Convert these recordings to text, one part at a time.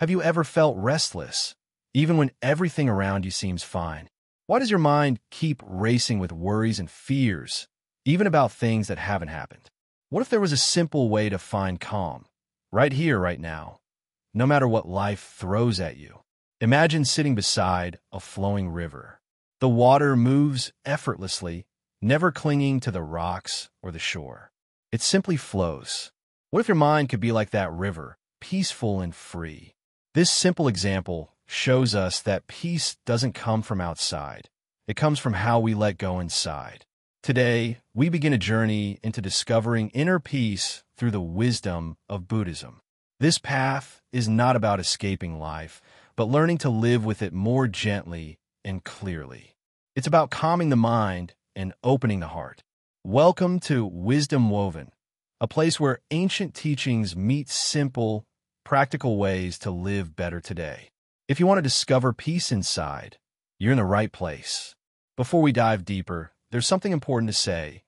Have you ever felt restless, even when everything around you seems fine? Why does your mind keep racing with worries and fears, even about things that haven't happened? What if there was a simple way to find calm, right here, right now, no matter what life throws at you? Imagine sitting beside a flowing river. The water moves effortlessly, never clinging to the rocks or the shore. It simply flows. What if your mind could be like that river, peaceful and free? This simple example shows us that peace doesn't come from outside. It comes from how we let go inside. Today, we begin a journey into discovering inner peace through the wisdom of Buddhism. This path is not about escaping life, but learning to live with it more gently and clearly. It's about calming the mind and opening the heart. Welcome to Wisdom Woven, a place where ancient teachings meet simple, practical ways to live better today. If you want to discover peace inside, you're in the right place. Before we dive deeper, there's something important to say.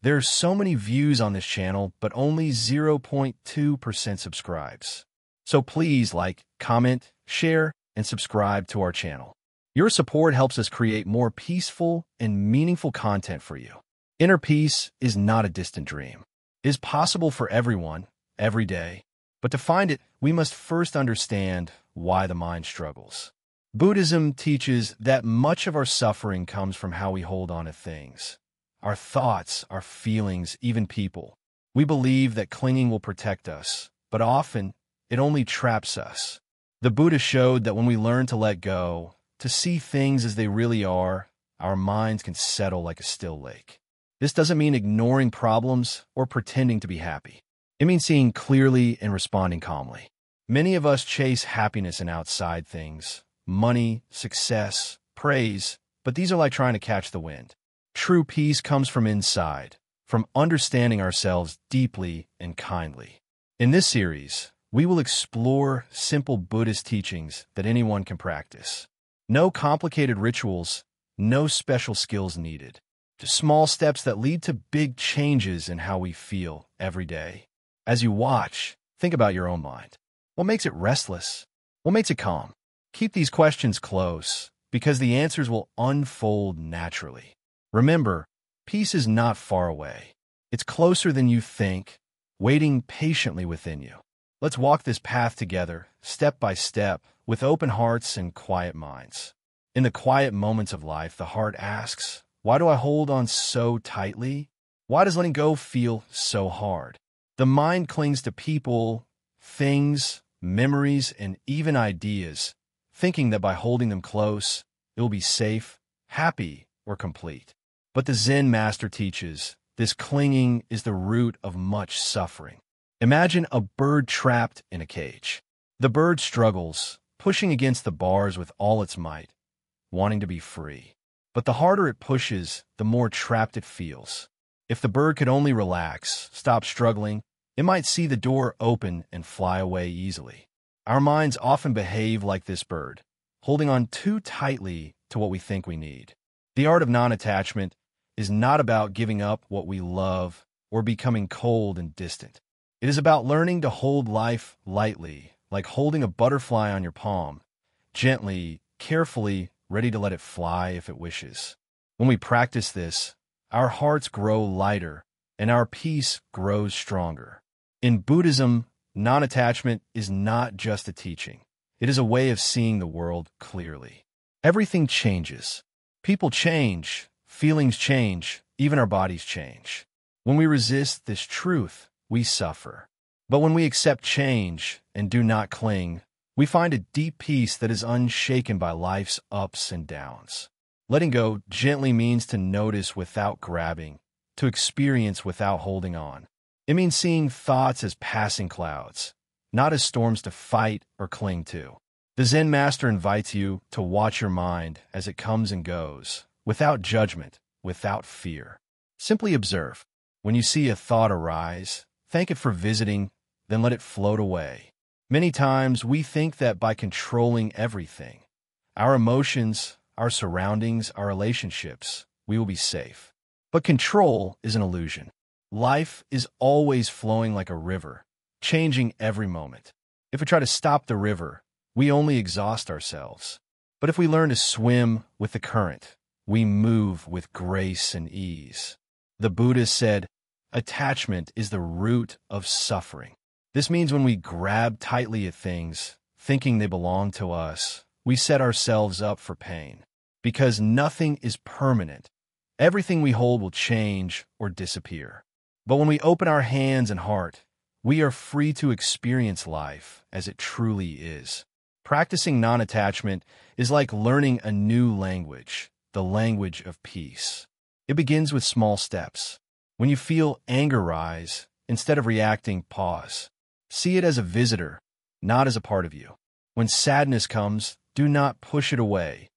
There are so many views on this channel, but only 0.2% subscribes. So please like, comment, share, and subscribe to our channel. Your support helps us create more peaceful and meaningful content for you. Inner peace is not a distant dream. It is possible for everyone, every day. But to find it, we must first understand why the mind struggles. Buddhism teaches that much of our suffering comes from how we hold on to things. Our thoughts, our feelings, even people. We believe that clinging will protect us, but often it only traps us. The Buddha showed that when we learn to let go, to see things as they really are, our minds can settle like a still lake. This doesn't mean ignoring problems or pretending to be happy. It means seeing clearly and responding calmly. Many of us chase happiness in outside things, money, success, praise, but these are like trying to catch the wind. True peace comes from inside, from understanding ourselves deeply and kindly. In this series, we will explore simple Buddhist teachings that anyone can practice. No complicated rituals, no special skills needed. Just small steps that lead to big changes in how we feel every day. As you watch, think about your own mind. What makes it restless? What makes it calm? Keep these questions close, because the answers will unfold naturally. Remember, peace is not far away. It's closer than you think, waiting patiently within you. Let's walk this path together, step by step, with open hearts and quiet minds. In the quiet moments of life, the heart asks, why do I hold on so tightly? Why does letting go feel so hard? The mind clings to people, things, memories, and even ideas, thinking that by holding them close, it will be safe, happy, or complete. But the Zen master teaches, this clinging is the root of much suffering. Imagine a bird trapped in a cage. The bird struggles, pushing against the bars with all its might, wanting to be free. But the harder it pushes, the more trapped it feels. If the bird could only relax, stop struggling, it might see the door open and fly away easily. Our minds often behave like this bird, holding on too tightly to what we think we need. The art of non-attachment is not about giving up what we love or becoming cold and distant. It is about learning to hold life lightly, like holding a butterfly on your palm, gently, carefully, ready to let it fly if it wishes. When we practice this, our hearts grow lighter and our peace grows stronger. In Buddhism, non-attachment is not just a teaching. It is a way of seeing the world clearly. Everything changes. People change, feelings change, even our bodies change. When we resist this truth, we suffer. But when we accept change and do not cling, we find a deep peace that is unshaken by life's ups and downs. Letting go gently means to notice without grabbing, to experience without holding on. It means seeing thoughts as passing clouds, not as storms to fight or cling to. The Zen master invites you to watch your mind as it comes and goes, without judgment, without fear. Simply observe. When you see a thought arise, thank it for visiting, then let it float away. Many times we think that by controlling everything, our emotions, our surroundings, our relationships, we will be safe. But control is an illusion. Life is always flowing like a river, changing every moment. If we try to stop the river, we only exhaust ourselves. But if we learn to swim with the current, we move with grace and ease. The Buddha said, attachment is the root of suffering. This means when we grab tightly at things, thinking they belong to us, we set ourselves up for pain. Because nothing is permanent. Everything we hold will change or disappear. But when we open our hands and heart, we are free to experience life as it truly is. Practicing non-attachment is like learning a new language, the language of peace. It begins with small steps. When you feel anger rise, instead of reacting, pause. See it as a visitor, not as a part of you. When sadness comes, do not push it away.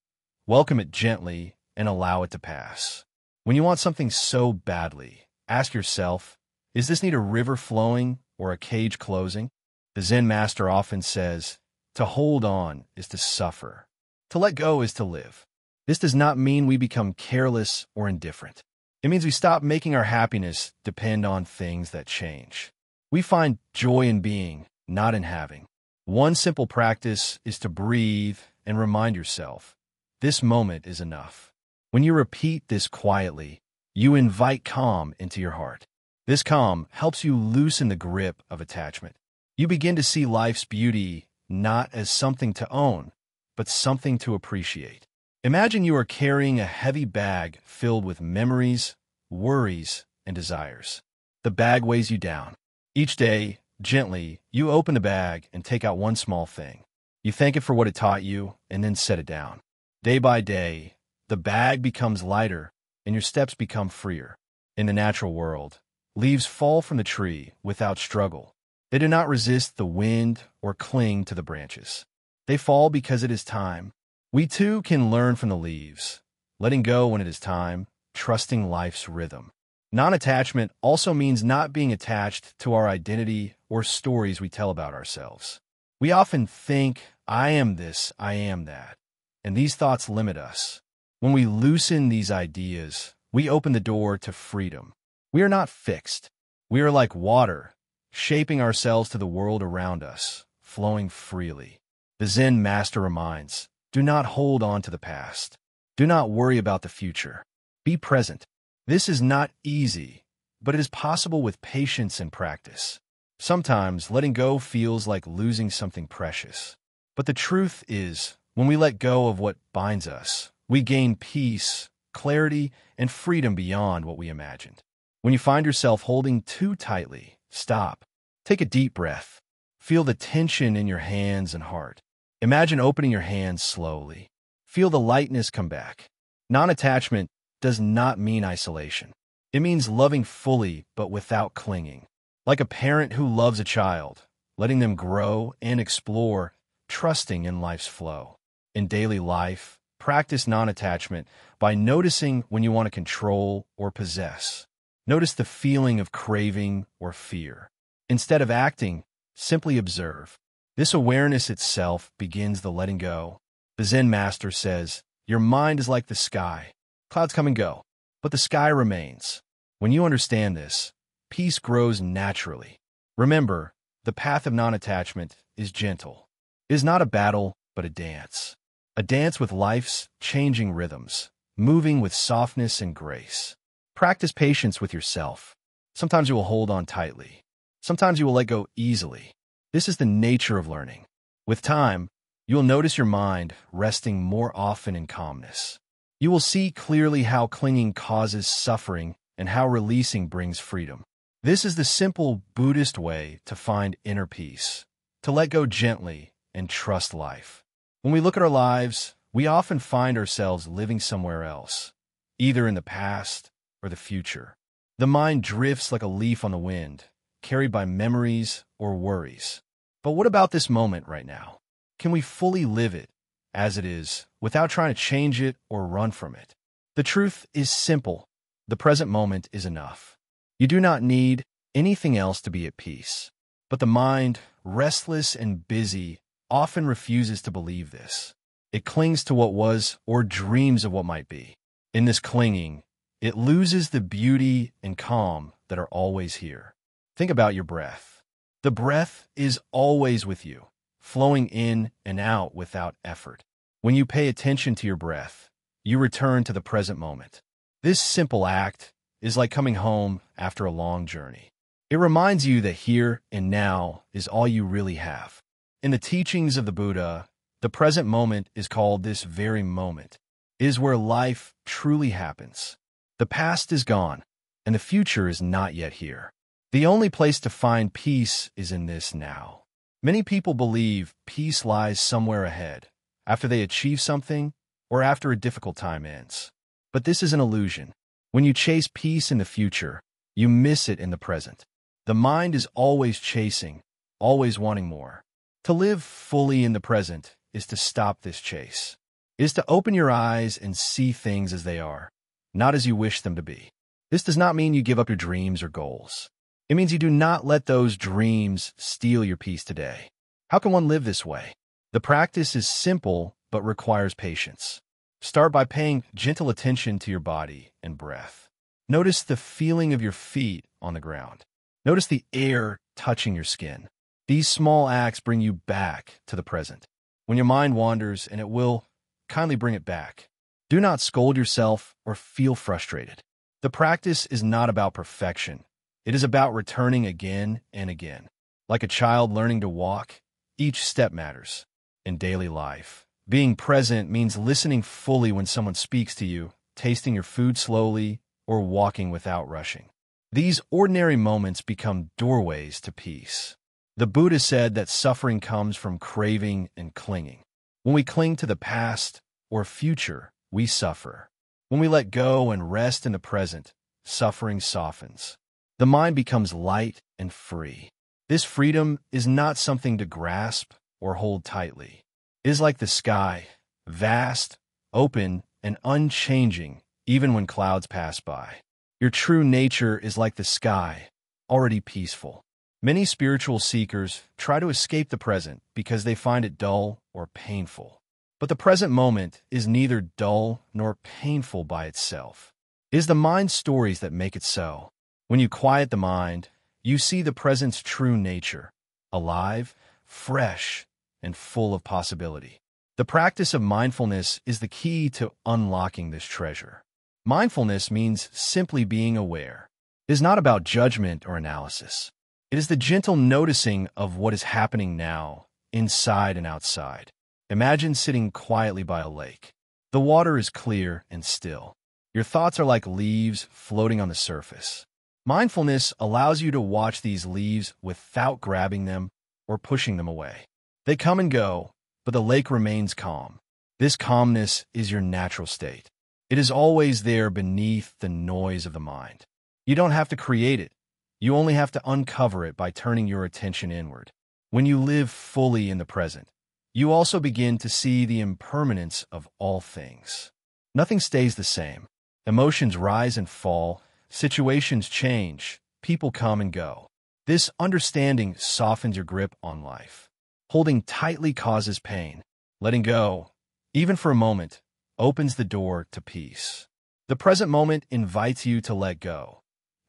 Welcome it gently and allow it to pass. When you want something so badly, ask yourself, is this need a river flowing or a cage closing? The Zen master often says, to hold on is to suffer. To let go is to live. This does not mean we become careless or indifferent. It means we stop making our happiness depend on things that change. We find joy in being, not in having. One simple practice is to breathe and remind yourself, this moment is enough. When you repeat this quietly, you invite calm into your heart. This calm helps you loosen the grip of attachment. You begin to see life's beauty not as something to own, but something to appreciate. Imagine you are carrying a heavy bag filled with memories, worries, and desires. The bag weighs you down. Each day, gently, you open the bag and take out one small thing. You thank it for what it taught you and then set it down. Day by day, the bag becomes lighter and your steps become freer. In the natural world, leaves fall from the tree without struggle. They do not resist the wind or cling to the branches. They fall because it is time. We too can learn from the leaves, letting go when it is time, trusting life's rhythm. Non-attachment also means not being attached to our identity or stories we tell about ourselves. We often think, I am this, I am that, and these thoughts limit us. When we loosen these ideas, we open the door to freedom. We are not fixed. We are like water, shaping ourselves to the world around us, flowing freely. The Zen master reminds, do not hold on to the past. Do not worry about the future. Be present. This is not easy, but it is possible with patience and practice. Sometimes letting go feels like losing something precious. But the truth is, when we let go of what binds us, we gain peace, clarity, and freedom beyond what we imagined. When you find yourself holding too tightly, stop. Take a deep breath. Feel the tension in your hands and heart. Imagine opening your hands slowly. Feel the lightness come back. Non-attachment does not mean isolation. It means loving fully but without clinging. Like a parent who loves a child, letting them grow and explore, trusting in life's flow. In daily life, practice non-attachment by noticing when you want to control or possess. Notice the feeling of craving or fear. Instead of acting, simply observe. This awareness itself begins the letting go. The Zen master says, your mind is like the sky. Clouds come and go, but the sky remains. When you understand this, peace grows naturally. Remember, the path of non-attachment is gentle. It is not a battle, but a dance. A dance with life's changing rhythms, moving with softness and grace. Practice patience with yourself. Sometimes you will hold on tightly. Sometimes you will let go easily. This is the nature of learning. With time, you will notice your mind resting more often in calmness. You will see clearly how clinging causes suffering and how releasing brings freedom. This is the simple Buddhist way to find inner peace, to let go gently and trust life. When we look at our lives, we often find ourselves living somewhere else, either in the past or the future. The mind drifts like a leaf on the wind, carried by memories or worries. But what about this moment right now? Can we fully live it as it is without trying to change it or run from it? The truth is simple. The present moment is enough. You do not need anything else to be at peace. But the mind, restless and busy, often refuses to believe this. It clings to what was or dreams of what might be. In this clinging, it loses the beauty and calm that are always here. Think about your breath. The breath is always with you, flowing in and out without effort. When you pay attention to your breath, you return to the present moment. This simple act is like coming home after a long journey. It reminds you that here and now is all you really have. In the teachings of the Buddha, the present moment is called this very moment. It is where life truly happens. The past is gone, and the future is not yet here. The only place to find peace is in this now. Many people believe peace lies somewhere ahead, after they achieve something or after a difficult time ends. But this is an illusion. When you chase peace in the future, you miss it in the present. The mind is always chasing, always wanting more. To live fully in the present is to stop this chase. It is to open your eyes and see things as they are, not as you wish them to be. This does not mean you give up your dreams or goals. It means you do not let those dreams steal your peace today. How can one live this way? The practice is simple but requires patience. Start by paying gentle attention to your body and breath. Notice the feeling of your feet on the ground. Notice the air touching your skin. These small acts bring you back to the present. When your mind wanders, and it will, kindly bring it back. Do not scold yourself or feel frustrated. The practice is not about perfection. It is about returning again and again. Like a child learning to walk, each step matters. In daily life, being present means listening fully when someone speaks to you, tasting your food slowly, or walking without rushing. These ordinary moments become doorways to peace. The Buddha said that suffering comes from craving and clinging. When we cling to the past or future, we suffer. When we let go and rest in the present, suffering softens. The mind becomes light and free. This freedom is not something to grasp or hold tightly. It is like the sky, vast, open, and unchanging, even when clouds pass by. Your true nature is like the sky, already peaceful. Many spiritual seekers try to escape the present because they find it dull or painful. But the present moment is neither dull nor painful by itself. It is the mind's stories that make it so. When you quiet the mind, you see the present's true nature, alive, fresh, and full of possibility. The practice of mindfulness is the key to unlocking this treasure. Mindfulness means simply being aware. It is not about judgment or analysis. It is the gentle noticing of what is happening now, inside and outside. Imagine sitting quietly by a lake. The water is clear and still. Your thoughts are like leaves floating on the surface. Mindfulness allows you to watch these leaves without grabbing them or pushing them away. They come and go, but the lake remains calm. This calmness is your natural state. It is always there beneath the noise of the mind. You don't have to create it. You only have to uncover it by turning your attention inward. When you live fully in the present, you also begin to see the impermanence of all things. Nothing stays the same. Emotions rise and fall, situations change, people come and go. This understanding softens your grip on life. Holding tightly causes pain. Letting go, even for a moment, opens the door to peace. The present moment invites you to let go.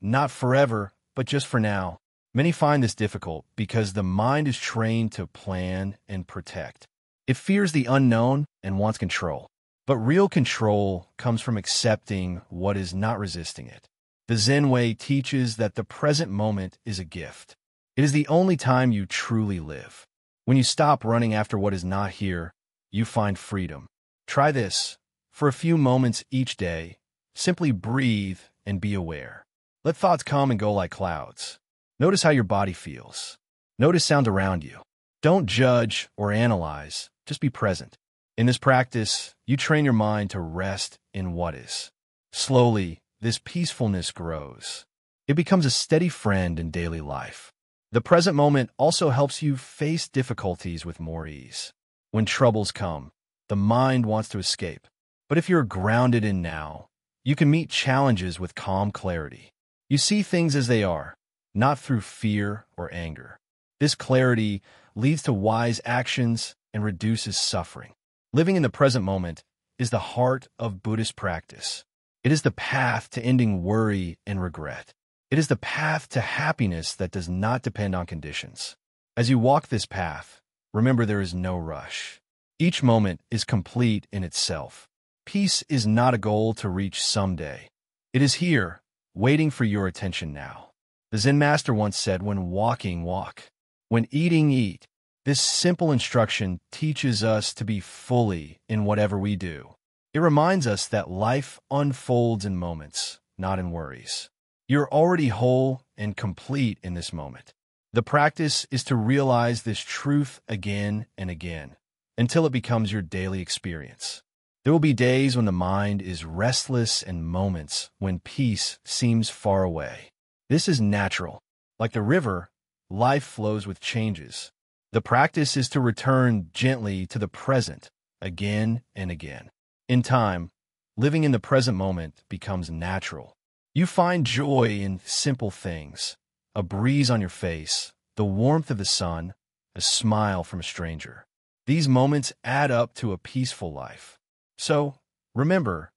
Not forever, but just for now. Many find this difficult because the mind is trained to plan and protect. It fears the unknown and wants control. But real control comes from accepting what is not resisting it. The Zen way teaches that the present moment is a gift. It is the only time you truly live. When you stop running after what is not here, you find freedom. Try this. For a few moments each day, simply breathe and be aware. Let thoughts come and go like clouds. Notice how your body feels. Notice sounds around you. Don't judge or analyze, just be present. In this practice, you train your mind to rest in what is. Slowly, this peacefulness grows. It becomes a steady friend in daily life. The present moment also helps you face difficulties with more ease. When troubles come, the mind wants to escape. But if you're grounded in now, you can meet challenges with calm clarity. You see things as they are, not through fear or anger. This clarity leads to wise actions and reduces suffering. Living in the present moment is the heart of Buddhist practice. It is the path to ending worry and regret. It is the path to happiness that does not depend on conditions. As you walk this path, remember there is no rush. Each moment is complete in itself. Peace is not a goal to reach someday. It is here, waiting for your attention now. The Zen master once said, when walking, walk. When eating, eat. This simple instruction teaches us to be fully in whatever we do. It reminds us that life unfolds in moments, not in worries. You're already whole and complete in this moment. The practice is to realize this truth again and again, until it becomes your daily experience. There will be days when the mind is restless and moments when peace seems far away. This is natural. Like the river, life flows with changes. The practice is to return gently to the present again and again. In time, living in the present moment becomes natural. You find joy in simple things, a breeze on your face, the warmth of the sun, a smile from a stranger. These moments add up to a peaceful life. So, remember,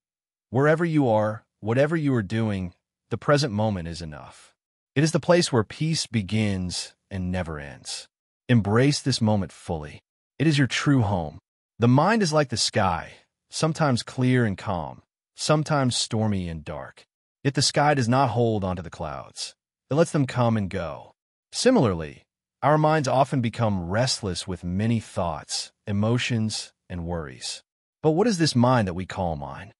wherever you are, whatever you are doing, the present moment is enough. It is the place where peace begins and never ends. Embrace this moment fully. It is your true home. The mind is like the sky, sometimes clear and calm, sometimes stormy and dark. Yet the sky does not hold onto the clouds. It lets them come and go. Similarly, our minds often become restless with many thoughts, emotions, and worries. But what is this mind that we call mind?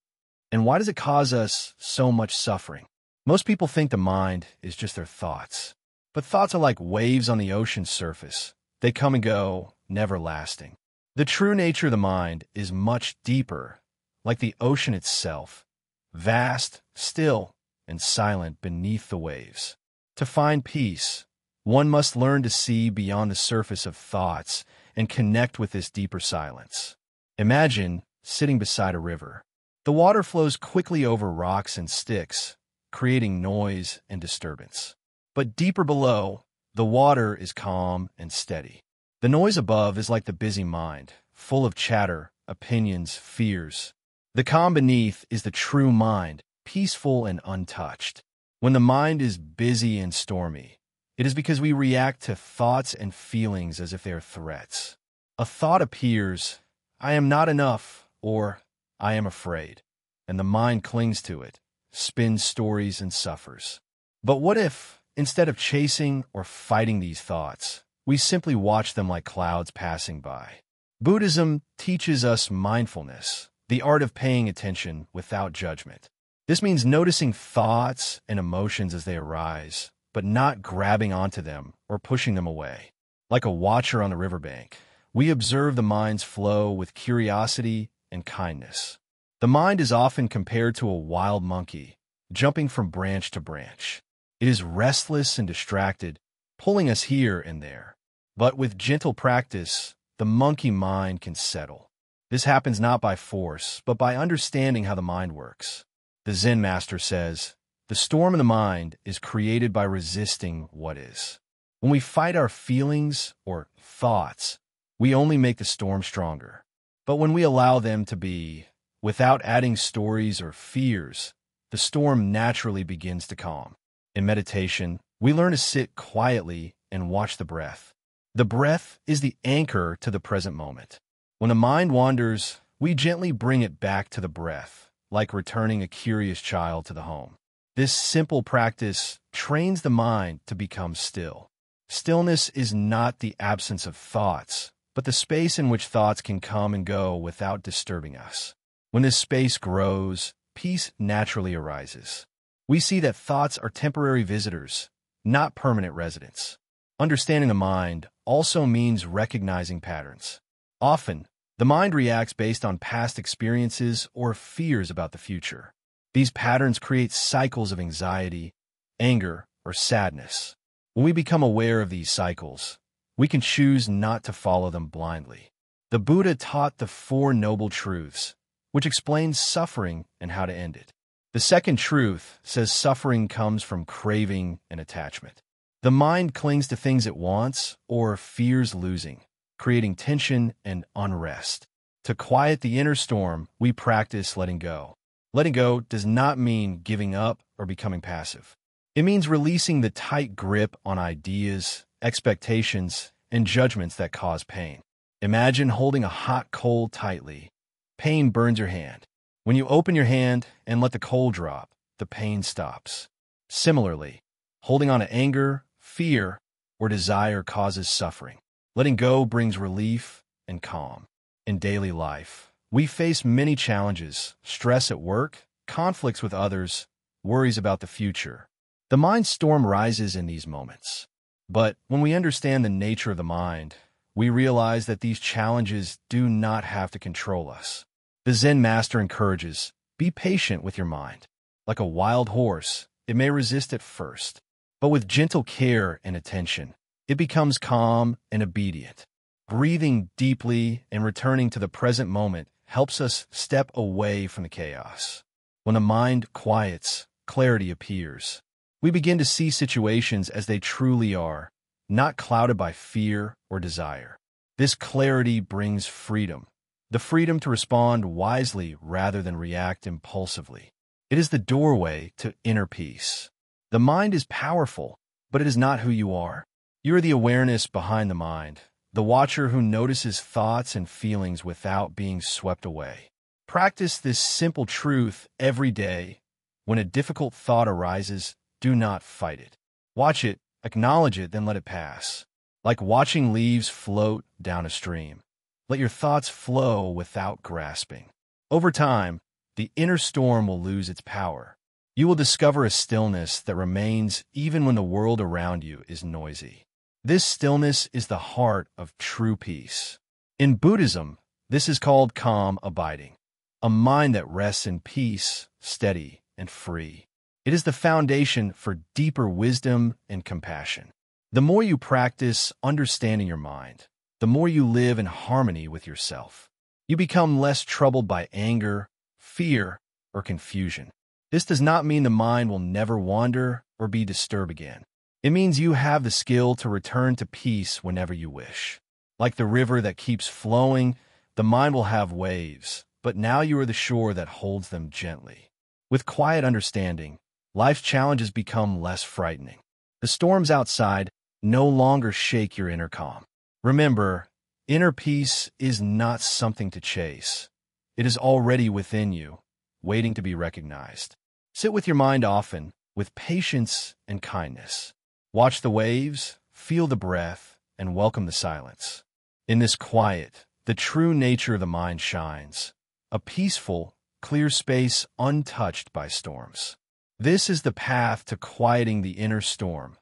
And why does it cause us so much suffering? Most people think the mind is just their thoughts. But thoughts are like waves on the ocean's surface. They come and go, never lasting. The true nature of the mind is much deeper, like the ocean itself, vast, still, and silent beneath the waves. To find peace, one must learn to see beyond the surface of thoughts and connect with this deeper silence. Imagine sitting beside a river. The water flows quickly over rocks and sticks, creating noise and disturbance. But deeper below, the water is calm and steady. The noise above is like the busy mind, full of chatter, opinions, fears. The calm beneath is the true mind, peaceful and untouched. When the mind is busy and stormy, it is because we react to thoughts and feelings as if they are threats. A thought appears, I am not enough, or I am afraid, and the mind clings to it, spins stories and suffers. But what if, instead of chasing or fighting these thoughts, we simply watch them like clouds passing by? Buddhism teaches us mindfulness, the art of paying attention without judgment. This means noticing thoughts and emotions as they arise, but not grabbing onto them or pushing them away. Like a watcher on the riverbank, we observe the mind's flow with curiosity and kindness. The mind is often compared to a wild monkey, jumping from branch to branch. It is restless and distracted, pulling us here and there. But with gentle practice, the monkey mind can settle. This happens not by force, but by understanding how the mind works. The Zen master says, the storm in the mind is created by resisting what is. When we fight our feelings or thoughts, we only make the storm stronger. But when we allow them to be, without adding stories or fears, the storm naturally begins to calm. In meditation, we learn to sit quietly and watch the breath. The breath is the anchor to the present moment. When the mind wanders, we gently bring it back to the breath, like returning a curious child to the home. This simple practice trains the mind to become still. Stillness is not the absence of thoughts, but the space in which thoughts can come and go without disturbing us. When this space grows, peace naturally arises. We see that thoughts are temporary visitors, not permanent residents. Understanding the mind also means recognizing patterns. Often, the mind reacts based on past experiences or fears about the future. These patterns create cycles of anxiety, anger, or sadness. When we become aware of these cycles, we can choose not to follow them blindly. The Buddha taught the Four Noble Truths, which explains suffering and how to end it. The second truth says suffering comes from craving and attachment. The mind clings to things it wants or fears losing, creating tension and unrest. To quiet the inner storm, we practice letting go. Letting go does not mean giving up or becoming passive. It means releasing the tight grip on ideas, expectations, and judgments that cause pain. Imagine holding a hot coal tightly. Pain burns your hand. When you open your hand and let the coal drop, the pain stops. Similarly, holding on to anger, fear, or desire causes suffering. Letting go brings relief and calm. In daily life, we face many challenges: stress at work, conflicts with others, worries about the future. The mind storm rises in these moments. But when we understand the nature of the mind, we realize that these challenges do not have to control us. The Zen master encourages, be patient with your mind. Like a wild horse, it may resist at first, but with gentle care and attention, it becomes calm and obedient. Breathing deeply and returning to the present moment helps us step away from the chaos. When the mind quiets, clarity appears. We begin to see situations as they truly are, not clouded by fear or desire. This clarity brings freedom, the freedom to respond wisely rather than react impulsively. It is the doorway to inner peace. The mind is powerful, but it is not who you are. You are the awareness behind the mind, the watcher who notices thoughts and feelings without being swept away. Practice this simple truth every day. When a difficult thought arises, do not fight it. Watch it, acknowledge it, then let it pass. Like watching leaves float down a stream. Let your thoughts flow without grasping. Over time, the inner storm will lose its power. You will discover a stillness that remains even when the world around you is noisy. This stillness is the heart of true peace. In Buddhism, this is called calm abiding, a mind that rests in peace, steady and free. It is the foundation for deeper wisdom and compassion. The more you practice understanding your mind, the more you live in harmony with yourself. You become less troubled by anger, fear, or confusion. This does not mean the mind will never wander or be disturbed again. It means you have the skill to return to peace whenever you wish. Like the river that keeps flowing, the mind will have waves, but now you are the shore that holds them gently. With quiet understanding, life's challenges become less frightening. The storms outside no longer shake your inner calm. Remember, inner peace is not something to chase. It is already within you, waiting to be recognized. Sit with your mind often, with patience and kindness. Watch the waves, feel the breath, and welcome the silence. In this quiet, the true nature of the mind shines, a peaceful, clear space untouched by storms. This is the path to quieting the inner storm.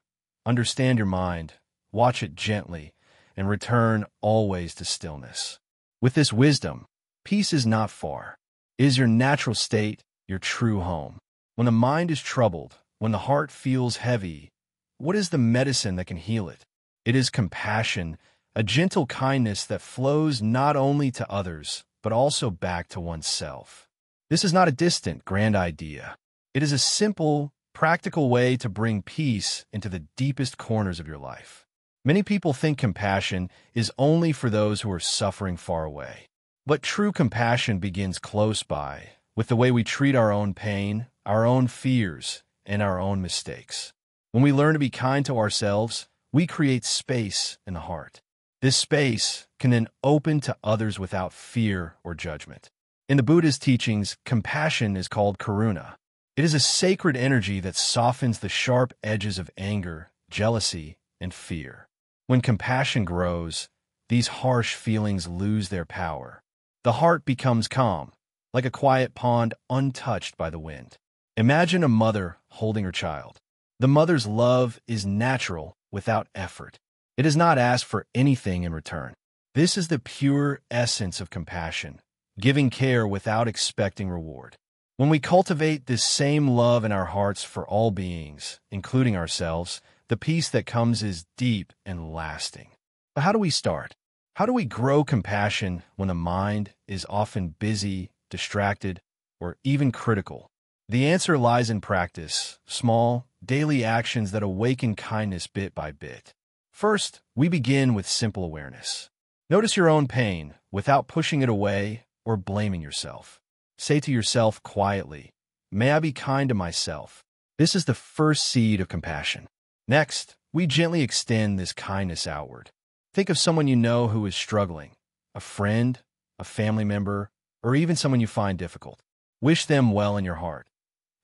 Understand your mind, watch it gently, and return always to stillness. With this wisdom, peace is not far. It is your natural state, your true home. When the mind is troubled, when the heart feels heavy, what is the medicine that can heal it? It is compassion, a gentle kindness that flows not only to others, but also back to oneself. This is not a distant, grand idea. It is a simple, practical way to bring peace into the deepest corners of your life. Many people think compassion is only for those who are suffering far away. But true compassion begins close by, with the way we treat our own pain, our own fears, and our own mistakes. When we learn to be kind to ourselves, we create space in the heart. This space can then open to others without fear or judgment. In the Buddha's teachings, compassion is called karuna. It is a sacred energy that softens the sharp edges of anger, jealousy, and fear. When compassion grows, these harsh feelings lose their power. The heart becomes calm, like a quiet pond untouched by the wind. Imagine a mother holding her child. The mother's love is natural, without effort. It does not ask for anything in return. This is the pure essence of compassion, giving care without expecting reward. When we cultivate this same love in our hearts for all beings, including ourselves, the peace that comes is deep and lasting. But how do we start? How do we grow compassion when the mind is often busy, distracted, or even critical? The answer lies in practice, small, daily actions that awaken kindness bit by bit. First, we begin with simple awareness. Notice your own pain without pushing it away or blaming yourself. Say to yourself quietly, "May I be kind to myself." This is the first seed of compassion. Next, we gently extend this kindness outward. Think of someone you know who is struggling. a friend, a family member, or even someone you find difficult. Wish them well in your heart.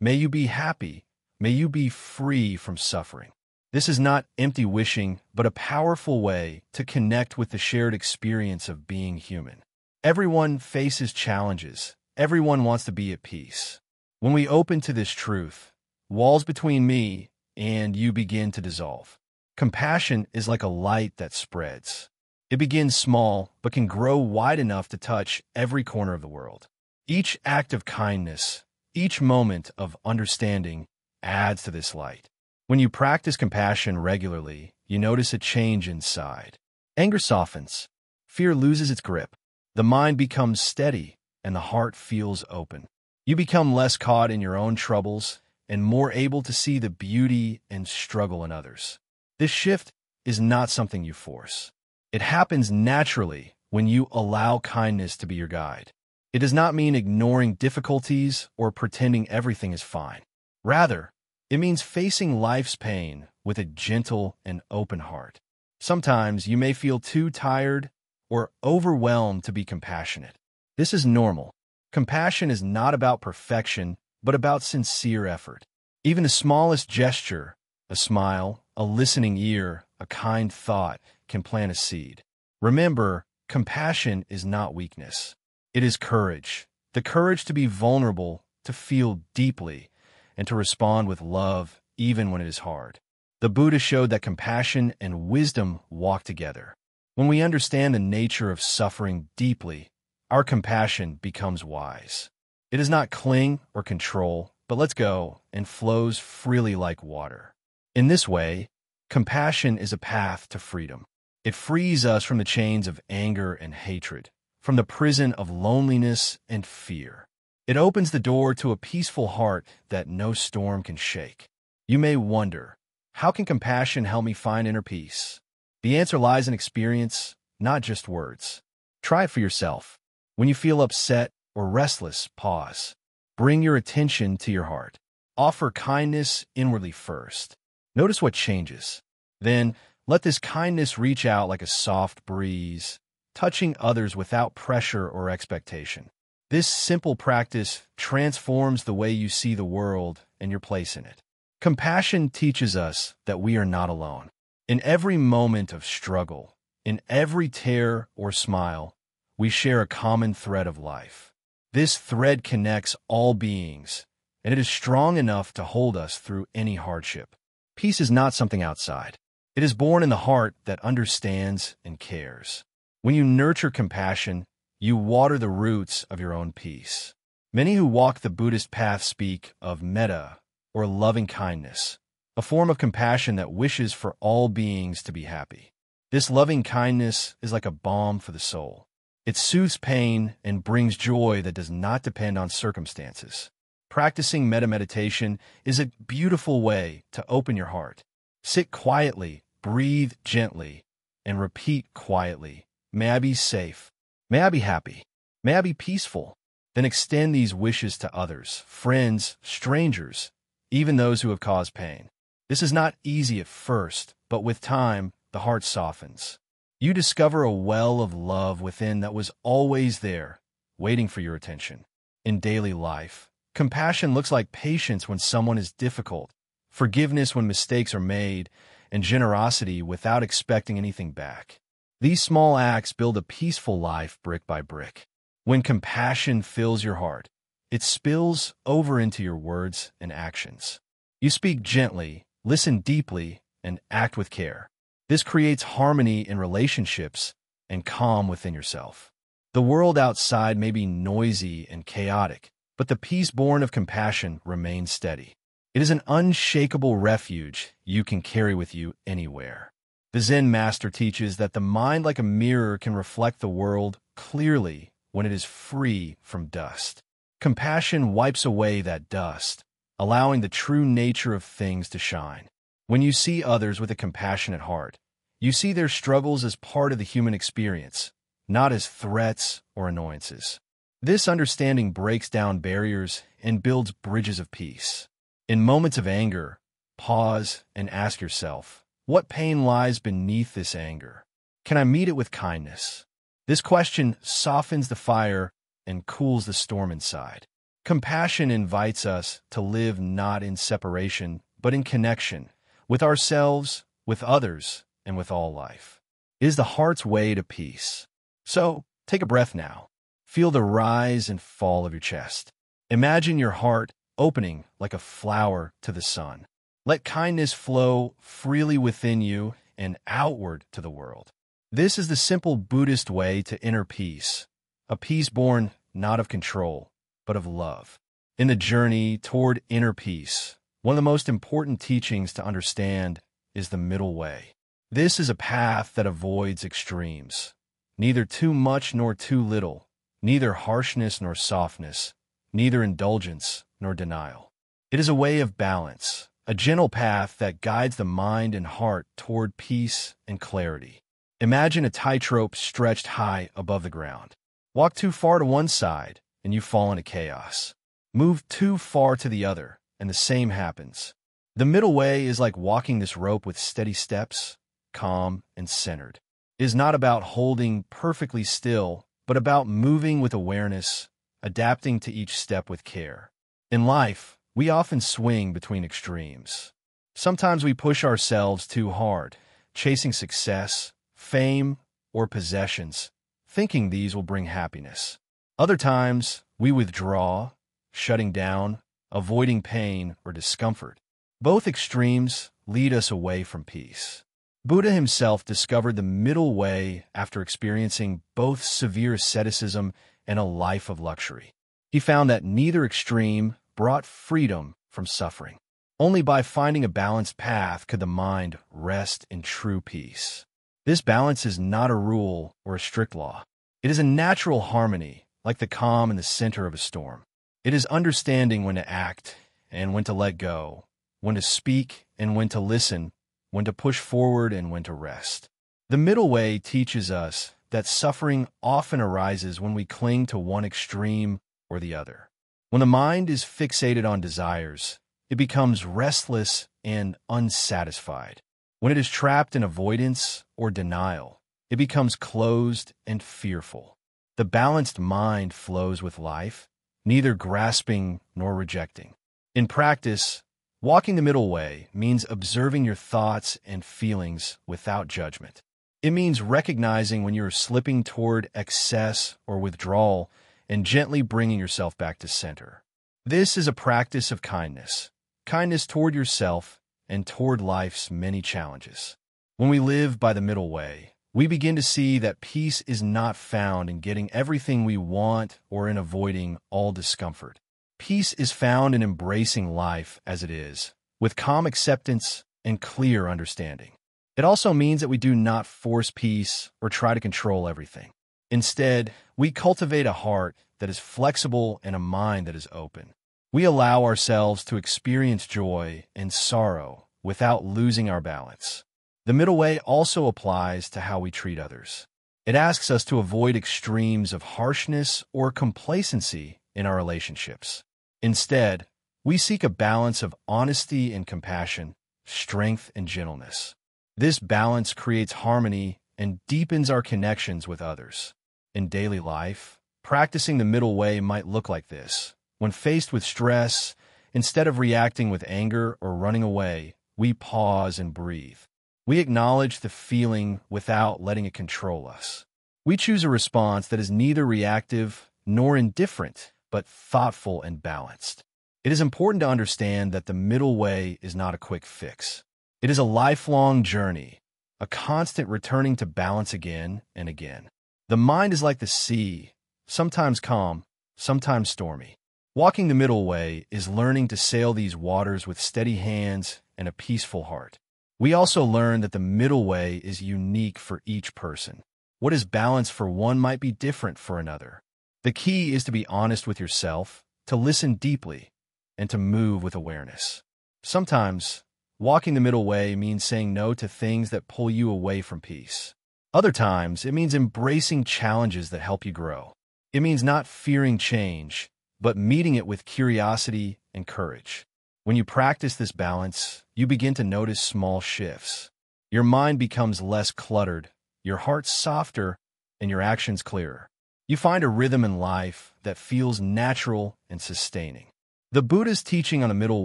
May you be happy. May you be free from suffering. This is not empty wishing, but a powerful way to connect with the shared experience of being human. Everyone faces challenges. Everyone wants to be at peace. When we open to this truth, walls between me and you begin to dissolve. Compassion is like a light that spreads. It begins small, but can grow wide enough to touch every corner of the world. Each act of kindness, each moment of understanding adds to this light. When you practice compassion regularly, you notice a change inside. Anger softens. Fear loses its grip. The mind becomes steady, and the heart feels open. You become less caught in your own troubles and more able to see the beauty and struggle in others. This shift is not something you force. It happens naturally when you allow kindness to be your guide. It does not mean ignoring difficulties or pretending everything is fine. Rather, it means facing life's pain with a gentle and open heart. Sometimes you may feel too tired or overwhelmed to be compassionate. This is normal. Compassion is not about perfection, but about sincere effort. Even the smallest gesture, a smile, a listening ear, a kind thought, can plant a seed. Remember, compassion is not weakness. It is courage. The courage to be vulnerable, to feel deeply, and to respond with love even when it is hard. The Buddha showed that compassion and wisdom walk together. When we understand the nature of suffering deeply, our compassion becomes wise. It does not cling or control, but lets go and flows freely like water. In this way, compassion is a path to freedom. It frees us from the chains of anger and hatred, from the prison of loneliness and fear. It opens the door to a peaceful heart that no storm can shake. You may wonder, how can compassion help me find inner peace? The answer lies in experience, not just words. Try it for yourself. When you feel upset or restless, pause. Bring your attention to your heart. Offer kindness inwardly first. Notice what changes. Then, let this kindness reach out like a soft breeze, touching others without pressure or expectation. This simple practice transforms the way you see the world and your place in it. Compassion teaches us that we are not alone. In every moment of struggle, in every tear or smile, we share a common thread of life. This thread connects all beings, and it is strong enough to hold us through any hardship. Peace is not something outside. It is born in the heart that understands and cares. When you nurture compassion, you water the roots of your own peace. Many who walk the Buddhist path speak of metta, or loving kindness, a form of compassion that wishes for all beings to be happy. This loving kindness is like a balm for the soul. It soothes pain and brings joy that does not depend on circumstances. Practicing metta meditation is a beautiful way to open your heart. Sit quietly, breathe gently, and repeat quietly, "May I be safe. May I be happy. May I be peaceful." Then extend these wishes to others, friends, strangers, even those who have caused pain. This is not easy at first, but with time, the heart softens. You discover a well of love within that was always there, waiting for your attention. In daily life, compassion looks like patience when someone is difficult, forgiveness when mistakes are made, and generosity without expecting anything back. These small acts build a peaceful life brick by brick. When compassion fills your heart, it spills over into your words and actions. You speak gently, listen deeply, and act with care. This creates harmony in relationships and calm within yourself. The world outside may be noisy and chaotic, but the peace born of compassion remains steady. It is an unshakable refuge you can carry with you anywhere. The Zen master teaches that the mind, like a mirror, can reflect the world clearly when it is free from dust. Compassion wipes away that dust, allowing the true nature of things to shine. When you see others with a compassionate heart, you see their struggles as part of the human experience, not as threats or annoyances. This understanding breaks down barriers and builds bridges of peace. In moments of anger, pause and ask yourself, what pain lies beneath this anger? Can I meet it with kindness? This question softens the fire and cools the storm inside. Compassion invites us to live not in separation, but in connection with ourselves, with others, and with all life. It is the heart's way to peace. So, take a breath now. Feel the rise and fall of your chest. Imagine your heart opening like a flower to the sun. Let kindness flow freely within you and outward to the world. This is the simple Buddhist way to inner peace, a peace born not of control, but of love. In the journey toward inner peace, one of the most important teachings to understand is the middle way. This is a path that avoids extremes, neither too much nor too little, neither harshness nor softness, neither indulgence nor denial. It is a way of balance, a gentle path that guides the mind and heart toward peace and clarity. Imagine a tightrope stretched high above the ground. Walk too far to one side, and you fall into chaos. Move too far to the other, and the same happens. The middle way is like walking this rope with steady steps, calm and centered. It is not about holding perfectly still, but about moving with awareness, adapting to each step with care. In life, we often swing between extremes. Sometimes we push ourselves too hard, chasing success, fame, or possessions, thinking these will bring happiness. Other times, we withdraw, shutting down, avoiding pain or discomfort. Both extremes lead us away from peace. Buddha himself discovered the middle way after experiencing both severe asceticism and a life of luxury. He found that neither extreme brought freedom from suffering. Only by finding a balanced path could the mind rest in true peace. This balance is not a rule or a strict law. It is a natural harmony, like the calm in the center of a storm. It is understanding when to act and when to let go, when to speak and when to listen, when to push forward and when to rest. The middle way teaches us that suffering often arises when we cling to one extreme or the other. When the mind is fixated on desires, it becomes restless and unsatisfied. When it is trapped in avoidance or denial, it becomes closed and fearful. The balanced mind flows with life, neither grasping nor rejecting. In practice, walking the middle way means observing your thoughts and feelings without judgment. It means recognizing when you are slipping toward excess or withdrawal and gently bringing yourself back to center. This is a practice of kindness, kindness toward yourself and toward life's many challenges. When we live by the middle way, we begin to see that peace is not found in getting everything we want or in avoiding all discomfort. Peace is found in embracing life as it is, with calm acceptance and clear understanding. It also means that we do not force peace or try to control everything. Instead, we cultivate a heart that is flexible and a mind that is open. We allow ourselves to experience joy and sorrow without losing our balance. The middle way also applies to how we treat others. It asks us to avoid extremes of harshness or complacency in our relationships. Instead, we seek a balance of honesty and compassion, strength and gentleness. This balance creates harmony and deepens our connections with others. In daily life, practicing the middle way might look like this. When faced with stress, instead of reacting with anger or running away, we pause and breathe. We acknowledge the feeling without letting it control us. We choose a response that is neither reactive nor indifferent, but thoughtful and balanced. It is important to understand that the middle way is not a quick fix. It is a lifelong journey, a constant returning to balance again and again. The mind is like the sea, sometimes calm, sometimes stormy. Walking the middle way is learning to sail these waters with steady hands and a peaceful heart. We also learn that the middle way is unique for each person. What is balanced for one might be different for another. The key is to be honest with yourself, to listen deeply, and to move with awareness. Sometimes, walking the middle way means saying no to things that pull you away from peace. Other times, it means embracing challenges that help you grow. It means not fearing change, but meeting it with curiosity and courage. When you practice this balance, you begin to notice small shifts. Your mind becomes less cluttered, your heart softer, and your actions clearer. You find a rhythm in life that feels natural and sustaining. The Buddha's teaching on the middle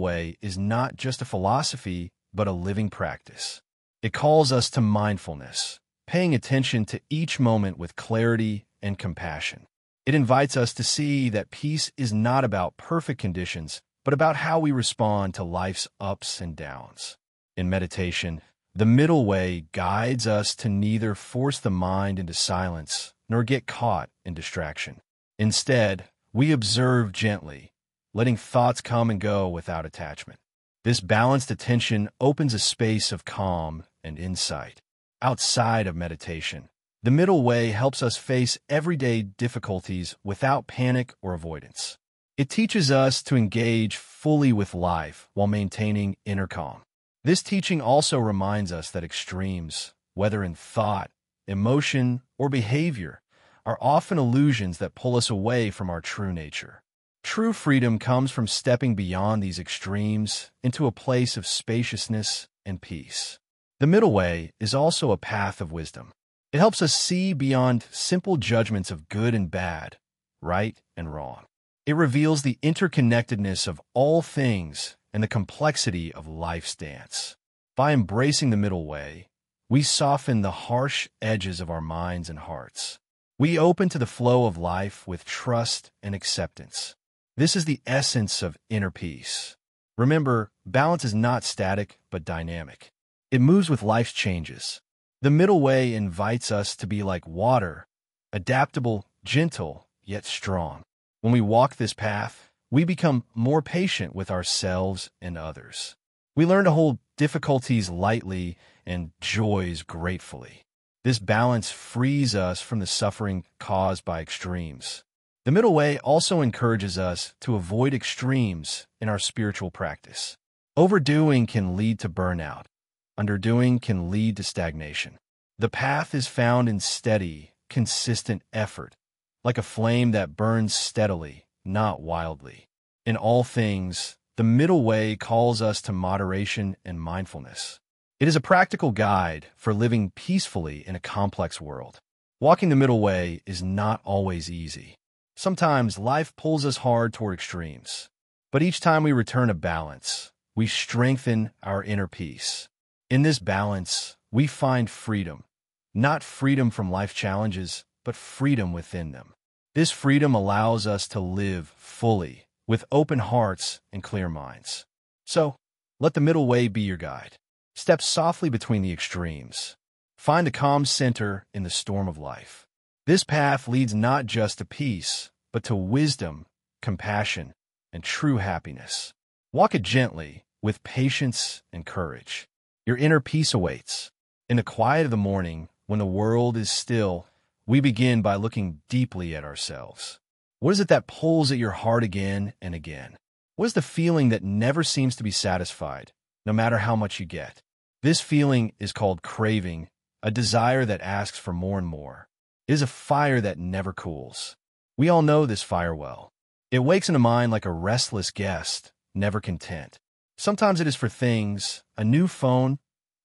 way is not just a philosophy, but a living practice. It calls us to mindfulness, paying attention to each moment with clarity and compassion. It invites us to see that peace is not about perfect conditions, but about how we respond to life's ups and downs. In meditation, the middle way guides us to neither force the mind into silence nor get caught in distraction. Instead, we observe gently, letting thoughts come and go without attachment. This balanced attention opens a space of calm and insight. Outside of meditation, the middle way helps us face everyday difficulties without panic or avoidance. It teaches us to engage fully with life while maintaining inner calm. This teaching also reminds us that extremes, whether in thought, emotion, or behavior, are often illusions that pull us away from our true nature. True freedom comes from stepping beyond these extremes into a place of spaciousness and peace. The middle way is also a path of wisdom. It helps us see beyond simple judgments of good and bad, right and wrong. It reveals the interconnectedness of all things and the complexity of life's dance. By embracing the middle way, we soften the harsh edges of our minds and hearts. We open to the flow of life with trust and acceptance. This is the essence of inner peace. Remember, balance is not static but dynamic. It moves with life's changes. The middle way invites us to be like water, adaptable, gentle, yet strong. When we walk this path, we become more patient with ourselves and others. We learn to hold difficulties lightly and joys gratefully. This balance frees us from the suffering caused by extremes. The middle way also encourages us to avoid extremes in our spiritual practice. Overdoing can lead to burnout. Underdoing can lead to stagnation. The path is found in steady, consistent effort, like a flame that burns steadily, not wildly. In all things, the middle way calls us to moderation and mindfulness. It is a practical guide for living peacefully in a complex world. Walking the middle way is not always easy. Sometimes life pulls us hard toward extremes, but each time we return to balance, we strengthen our inner peace. In this balance, we find freedom, not freedom from life challenges, but freedom within them. This freedom allows us to live fully, with open hearts and clear minds. So, let the middle way be your guide. Step softly between the extremes. Find a calm center in the storm of life. This path leads not just to peace, but to wisdom, compassion, and true happiness. Walk it gently, with patience and courage. Your inner peace awaits. In the quiet of the morning, when the world is still, we begin by looking deeply at ourselves. What is it that pulls at your heart again and again? What is the feeling that never seems to be satisfied, no matter how much you get? This feeling is called craving, a desire that asks for more and more. It is a fire that never cools. We all know this fire well. It wakes in the mind like a restless guest, never content. Sometimes it is for things, a new phone,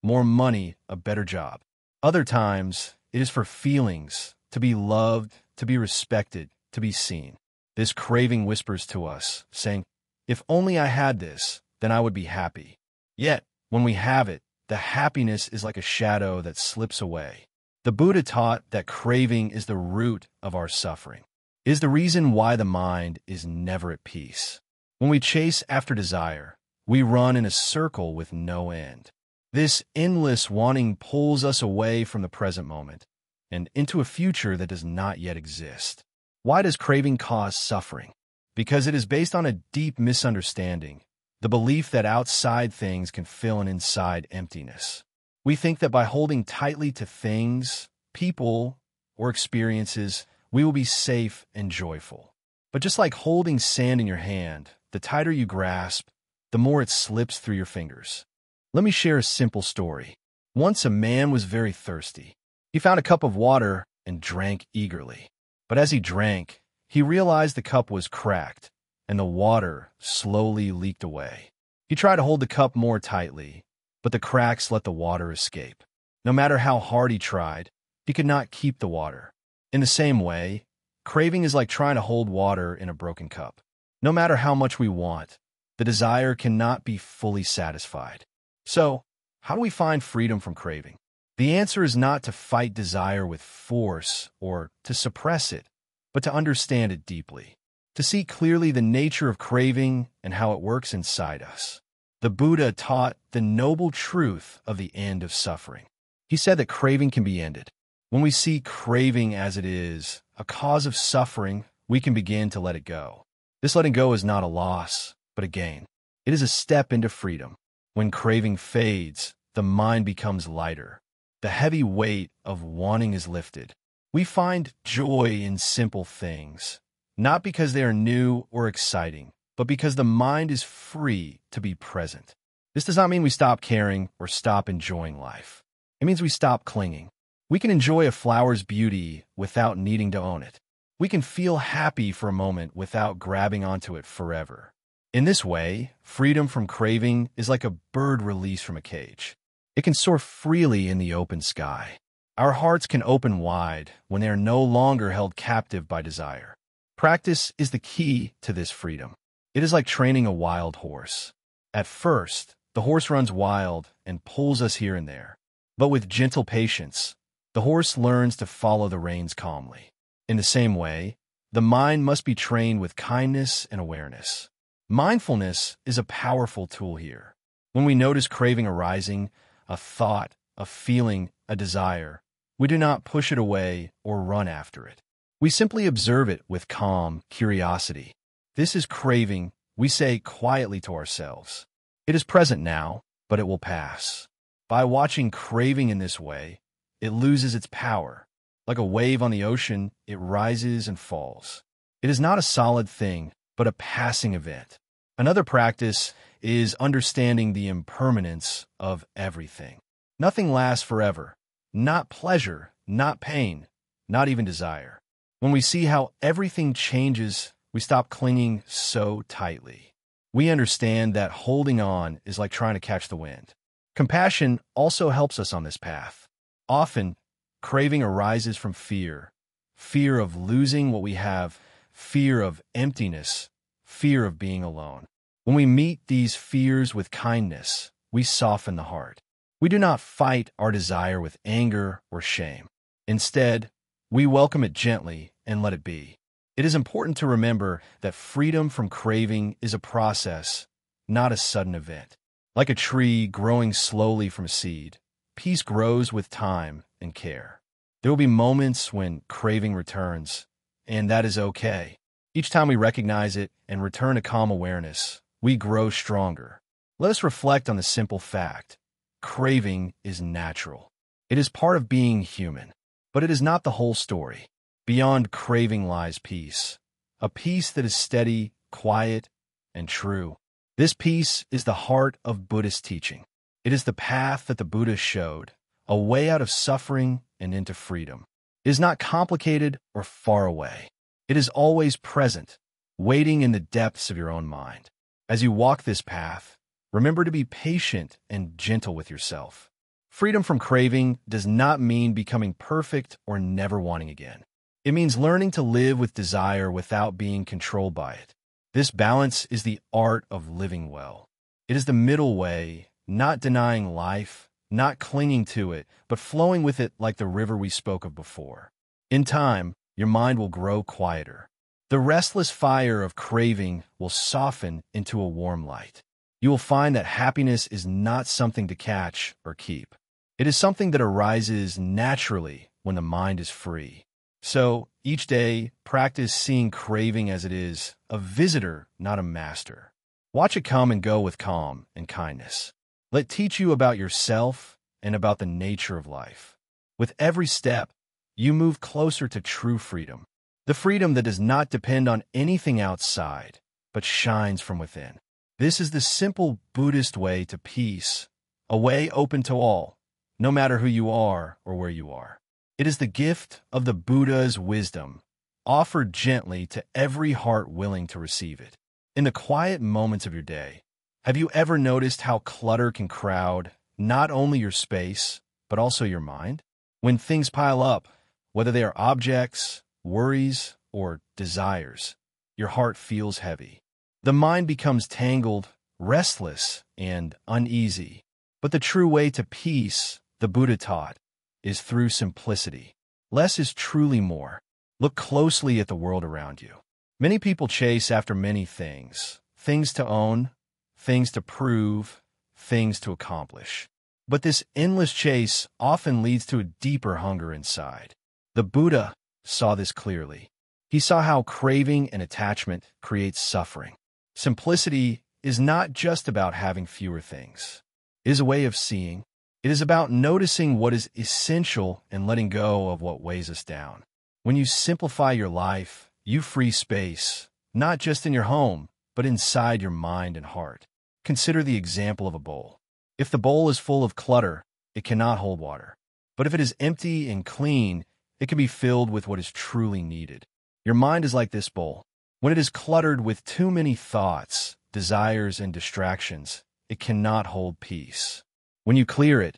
more money, a better job. Other times, it is for feelings, to be loved, to be respected, to be seen. This craving whispers to us, saying, if only I had this, then I would be happy. Yet, when we have it, the happiness is like a shadow that slips away. The Buddha taught that craving is the root of our suffering. It is the reason why the mind is never at peace. When we chase after desire, we run in a circle with no end. This endless wanting pulls us away from the present moment and into a future that does not yet exist. Why does craving cause suffering? Because it is based on a deep misunderstanding, the belief that outside things can fill an inside emptiness. We think that by holding tightly to things, people, or experiences, we will be safe and joyful. But just like holding sand in your hand, the tighter you grasp, the more it slips through your fingers. Let me share a simple story. Once a man was very thirsty. He found a cup of water and drank eagerly. But as he drank, he realized the cup was cracked, and the water slowly leaked away. He tried to hold the cup more tightly, but the cracks let the water escape. No matter how hard he tried, he could not keep the water. In the same way, craving is like trying to hold water in a broken cup. No matter how much we want, the desire cannot be fully satisfied. So, how do we find freedom from craving? The answer is not to fight desire with force or to suppress it, but to understand it deeply, to see clearly the nature of craving and how it works inside us. The Buddha taught the noble truth of the end of suffering. He said that craving can be ended. When we see craving as it is, a cause of suffering, we can begin to let it go. This letting go is not a loss, but a gain. It is a step into freedom. When craving fades, the mind becomes lighter. The heavy weight of wanting is lifted. We find joy in simple things, not because they are new or exciting, but because the mind is free to be present. This does not mean we stop caring or stop enjoying life. It means we stop clinging. We can enjoy a flower's beauty without needing to own it. We can feel happy for a moment without grabbing onto it forever. In this way, freedom from craving is like a bird released from a cage. It can soar freely in the open sky. Our hearts can open wide when they are no longer held captive by desire. Practice is the key to this freedom. It is like training a wild horse. At first, the horse runs wild and pulls us here and there. But with gentle patience, the horse learns to follow the reins calmly. In the same way, the mind must be trained with kindness and awareness. Mindfulness is a powerful tool here. When we notice craving arising, a thought, a feeling, a desire, we do not push it away or run after it. We simply observe it with calm curiosity. This is craving, we say quietly to ourselves. It is present now, but it will pass. By watching craving in this way, it loses its power. Like a wave on the ocean, it rises and falls. It is not a solid thing, but a passing event. Another practice is understanding the impermanence of everything. Nothing lasts forever. Not pleasure, not pain, not even desire. When we see how everything changes, we stop clinging so tightly. We understand that holding on is like trying to catch the wind. Compassion also helps us on this path. Often, craving arises from fear. Fear of losing what we have, fear of emptiness, fear of being alone. When we meet these fears with kindness, we soften the heart. We do not fight our desire with anger or shame. Instead, we welcome it gently and let it be. It is important to remember that freedom from craving is a process, not a sudden event. Like a tree growing slowly from a seed, peace grows with time and care. There will be moments when craving returns, and that is okay. Each time we recognize it and return to calm awareness, we grow stronger. Let us reflect on the simple fact. Craving is natural. It is part of being human, but it is not the whole story. Beyond craving lies peace, a peace that is steady, quiet, and true. This peace is the heart of Buddhist teaching. It is the path that the Buddha showed, a way out of suffering and into freedom. It is not complicated or far away. It is always present, waiting in the depths of your own mind. As you walk this path, remember to be patient and gentle with yourself. Freedom from craving does not mean becoming perfect or never wanting again. It means learning to live with desire without being controlled by it. This balance is the art of living well. It is the middle way, not denying life, not clinging to it, but flowing with it like the river we spoke of before. In time, your mind will grow quieter. The restless fire of craving will soften into a warm light. You will find that happiness is not something to catch or keep. It is something that arises naturally when the mind is free. So, each day, practice seeing craving as it is, a visitor, not a master. Watch it come and go with calm and kindness. Let it teach you about yourself and about the nature of life. With every step, you move closer to true freedom. The freedom that does not depend on anything outside, but shines from within. This is the simple Buddhist way to peace, a way open to all, no matter who you are or where you are. It is the gift of the Buddha's wisdom, offered gently to every heart willing to receive it. In the quiet moments of your day, have you ever noticed how clutter can crowd not only your space, but also your mind? When things pile up, Whether they are objects, worries, or desires, your heart feels heavy. The mind becomes tangled, restless, and uneasy. But the true way to peace, the Buddha taught, is through simplicity. Less is truly more. Look closely at the world around you. Many people chase after many things. Things to own, things to prove, things to accomplish. But this endless chase often leads to a deeper hunger inside. The Buddha saw this clearly. He saw how craving and attachment creates suffering. Simplicity is not just about having fewer things. It is a way of seeing. It is about noticing what is essential and letting go of what weighs us down. When you simplify your life, you free space, not just in your home, but inside your mind and heart. Consider the example of a bowl. If the bowl is full of clutter, it cannot hold water. But if it is empty and clean, it can be filled with what is truly needed. Your mind is like this bowl. When it is cluttered with too many thoughts, desires, and distractions, it cannot hold peace. When you clear it,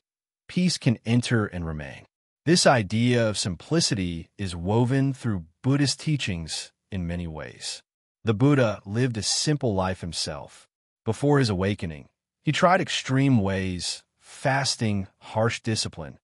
peace can enter and remain. This idea of simplicity is woven through Buddhist teachings in many ways. The Buddha lived a simple life himself. Before his awakening, he tried extreme ways, fasting, harsh discipline,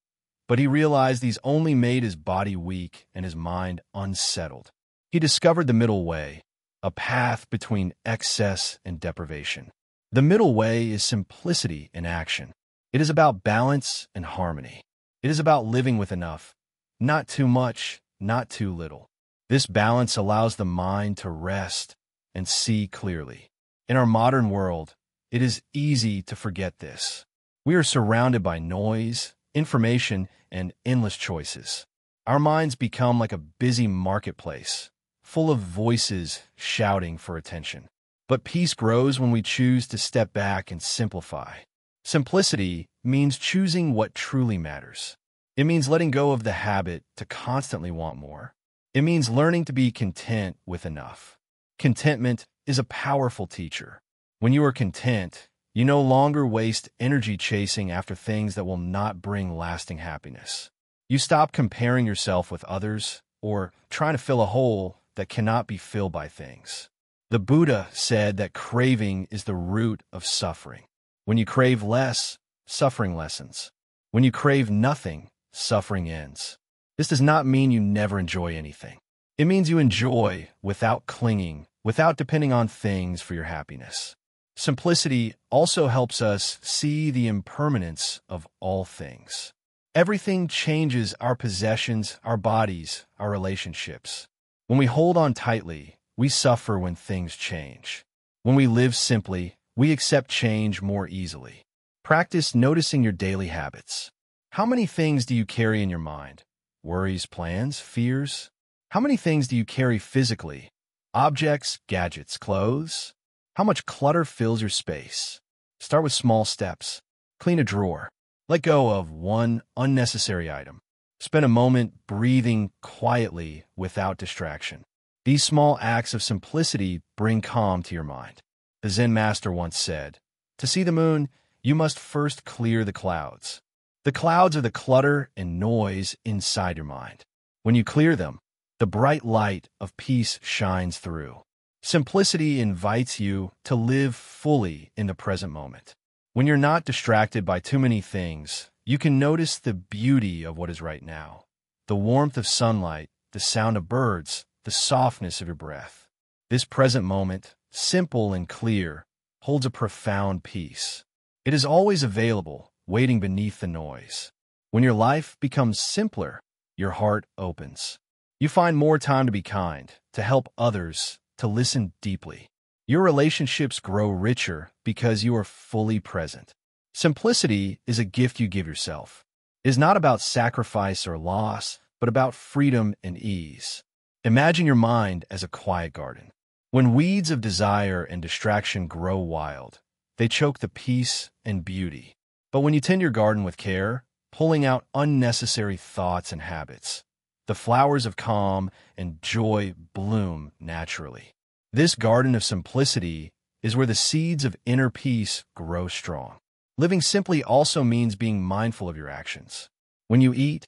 but he realized these only made his body weak and his mind unsettled. He discovered the middle way, a path between excess and deprivation. The middle way is simplicity in action. It is about balance and harmony. It is about living with enough, not too much, not too little. This balance allows the mind to rest and see clearly. In our modern world, it is easy to forget this. We are surrounded by noise, information, and endless choices. Our minds become like a busy marketplace, full of voices shouting for attention. But peace grows when we choose to step back and simplify. Simplicity means choosing what truly matters. It means letting go of the habit to constantly want more. It means learning to be content with enough. Contentment is a powerful teacher. When you are content, you no longer waste energy chasing after things that will not bring lasting happiness. You stop comparing yourself with others or trying to fill a hole that cannot be filled by things. The Buddha said that craving is the root of suffering. When you crave less, suffering lessens. When you crave nothing, suffering ends. This does not mean you never enjoy anything. It means you enjoy without clinging, without depending on things for your happiness. Simplicity also helps us see the impermanence of all things. Everything changes: our possessions, our bodies, our relationships. When we hold on tightly, we suffer when things change. When we live simply, we accept change more easily. Practice noticing your daily habits. How many things do you carry in your mind? Worries, plans, fears? How many things do you carry physically? Objects, gadgets, clothes? How much clutter fills your space? Start with small steps. Clean a drawer. Let go of one unnecessary item. Spend a moment breathing quietly without distraction. These small acts of simplicity bring calm to your mind. The Zen master once said, "To see the moon, you must first clear the clouds." The clouds are the clutter and noise inside your mind. When you clear them, the bright light of peace shines through. Simplicity invites you to live fully in the present moment. When you're not distracted by too many things, you can notice the beauty of what is right now. The warmth of sunlight, the sound of birds, the softness of your breath. This present moment, simple and clear, holds a profound peace. It is always available, waiting beneath the noise. When your life becomes simpler, your heart opens. You find more time to be kind, to help others, to listen deeply. Your relationships grow richer because you are fully present. Simplicity is a gift you give yourself. It is not about sacrifice or loss, but about freedom and ease. Imagine your mind as a quiet garden. When weeds of desire and distraction grow wild, they choke the peace and beauty. But when you tend your garden with care, pulling out unnecessary thoughts and habits, the flowers of calm and joy bloom naturally. This garden of simplicity is where the seeds of inner peace grow strong. Living simply also means being mindful of your actions. When you eat,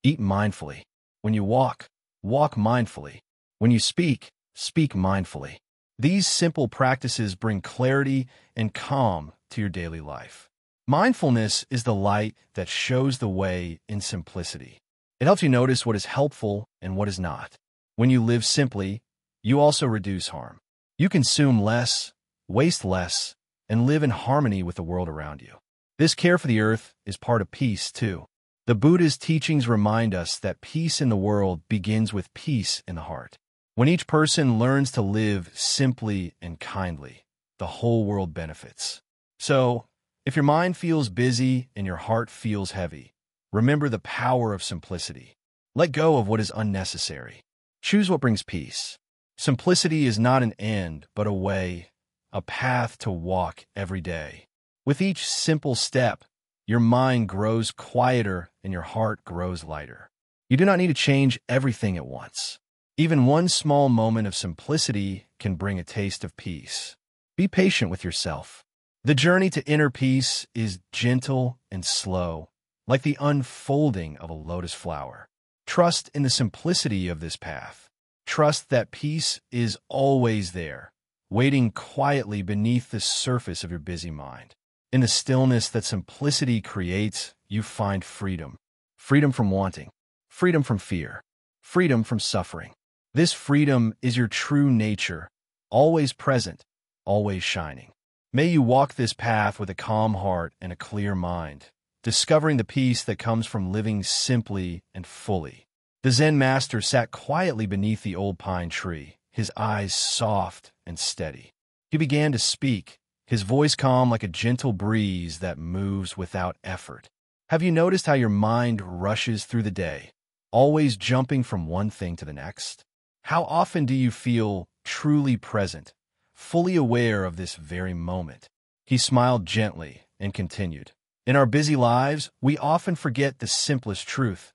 eat mindfully. When you walk, walk mindfully. When you speak, speak mindfully. These simple practices bring clarity and calm to your daily life. Mindfulness is the light that shows the way in simplicity. It helps you notice what is helpful and what is not. When you live simply, you also reduce harm. You consume less, waste less, and live in harmony with the world around you. This care for the earth is part of peace, too. The Buddha's teachings remind us that peace in the world begins with peace in the heart. When each person learns to live simply and kindly, the whole world benefits. So, if your mind feels busy and your heart feels heavy, remember the power of simplicity. Let go of what is unnecessary. Choose what brings peace. Simplicity is not an end, but a way, a path to walk every day. With each simple step, your mind grows quieter and your heart grows lighter. You do not need to change everything at once. Even one small moment of simplicity can bring a taste of peace. Be patient with yourself. The journey to inner peace is gentle and slow, like the unfolding of a lotus flower. Trust in the simplicity of this path. Trust that peace is always there, waiting quietly beneath the surface of your busy mind. In the stillness that simplicity creates, you find freedom. Freedom from wanting, freedom from fear, freedom from suffering. This freedom is your true nature, always present, always shining. May you walk this path with a calm heart and a clear mind, discovering the peace that comes from living simply and fully. The Zen master sat quietly beneath the old pine tree, his eyes soft and steady. He began to speak, his voice calm like a gentle breeze that moves without effort. Have you noticed how your mind rushes through the day, always jumping from one thing to the next? How often do you feel truly present, fully aware of this very moment? He smiled gently and continued. In our busy lives, we often forget the simplest truth.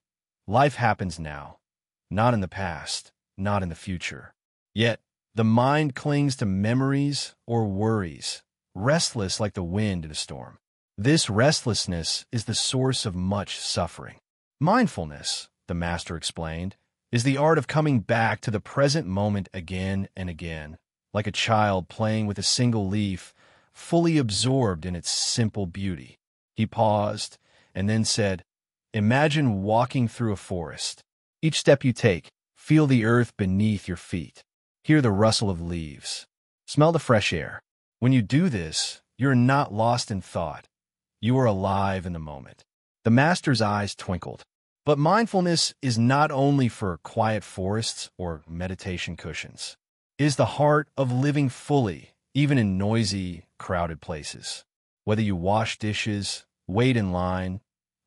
Life happens now, not in the past, not in the future. Yet, the mind clings to memories or worries, restless like the wind in a storm. This restlessness is the source of much suffering. Mindfulness, the master explained, is the art of coming back to the present moment again and again, like a child playing with a single leaf, fully absorbed in its simple beauty. He paused and then said, imagine walking through a forest. Each step you take, feel the earth beneath your feet. Hear the rustle of leaves. Smell the fresh air. When you do this, you're not lost in thought. You are alive in the moment. The master's eyes twinkled. But mindfulness is not only for quiet forests or meditation cushions. It is the heart of living fully, even in noisy, crowded places. Whether you wash dishes, wait in line,